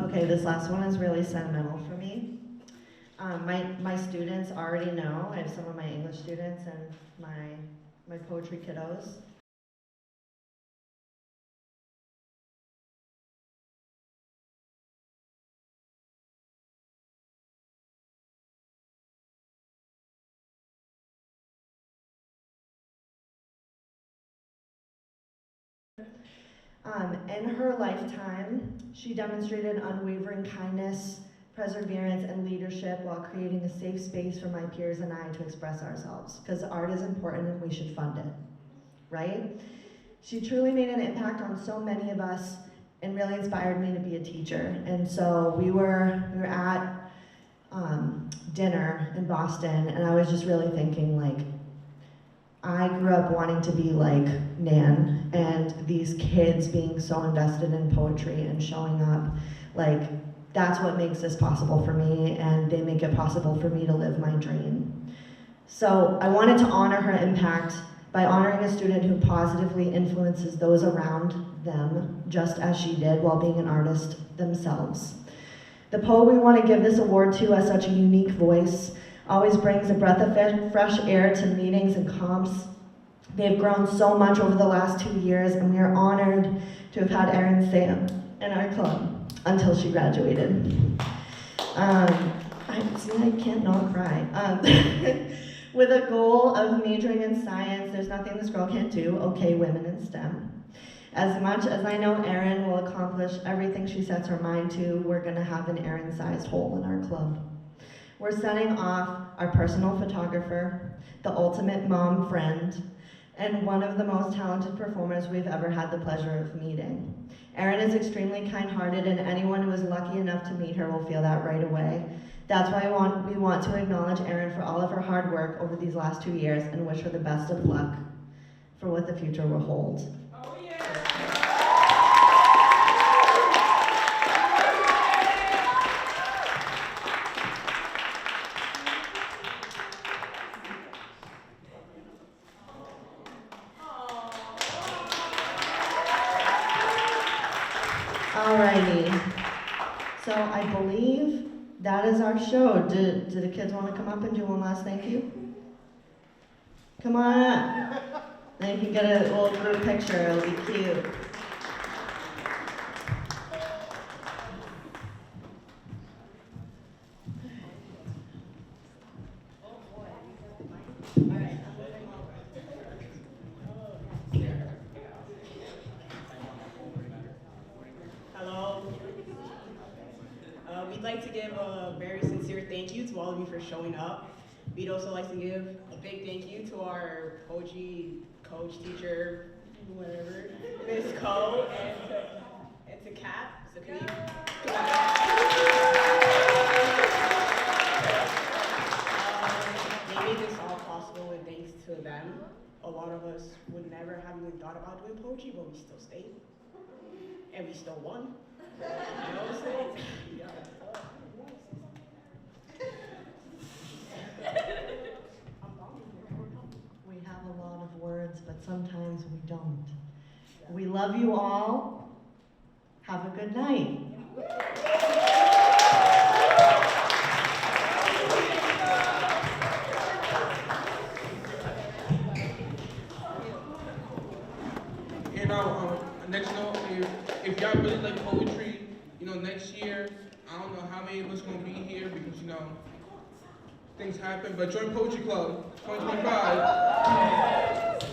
Okay, this last one is really sentimental for me. My students already know. I have some of my English students and my poetry kiddos. In her lifetime, she demonstrated unwavering kindness, perseverance, and leadership while creating a safe space for my peers and I to express ourselves, because art is important and we should fund it, right? She truly made an impact on so many of us and really inspired me to be a teacher. And so we were at dinner in Boston, and I was just really thinking, like, I grew up wanting to be like Nan, and these kids being so invested in poetry and showing up, like, that's what makes this possible for me, and they make it possible for me to live my dream. So I wanted to honor her impact by honoring a student who positively influences those around them, just as she did while being an artist themselves. The poet we want to give this award to has such a unique voice, always brings a breath of fresh air to meetings and comps, They have grown so much over the last 2 years, and we are honored to have had Erin Sam in our club until she graduated. I can't not cry. With a goal of majoring in science, there's nothing this girl can't do. Okay, women in STEM. As much as I know Erin will accomplish everything she sets her mind to, we're gonna have an Erin-sized hole in our club. We're setting off our personal photographer, the ultimate mom friend, and one of the most talented performers we've ever had the pleasure of meeting. Erin is extremely kind-hearted, and anyone who is lucky enough to meet her will feel that right away. That's why we want to acknowledge Erin for all of her hard work over these last 2 years and wish her the best of luck for what the future will hold. Oh, yeah. Alrighty, so I believe that is our show. Do the kids want to come up and do one last thank you? Come on up. Then you can get a little group picture, it'll be cute. Hello. We'd like to give a very sincere thank you to all of you for showing up. We'd also like to give a big thank you to our poetry coach, teacher, whatever, Miss Co, and to Kat. So can you they made this all possible, and thanks to them, a lot of us would never have even thought about doing poetry, but we still stayed. And we still won. You know what I'm saying? We have a lot of words, but sometimes we don't. We love you all. Have a good night. You know, next note, if y'all really like poetry, you know, next year, I don't know how many of us gonna be here because, you know, things happen, but join Poetry Club 2025.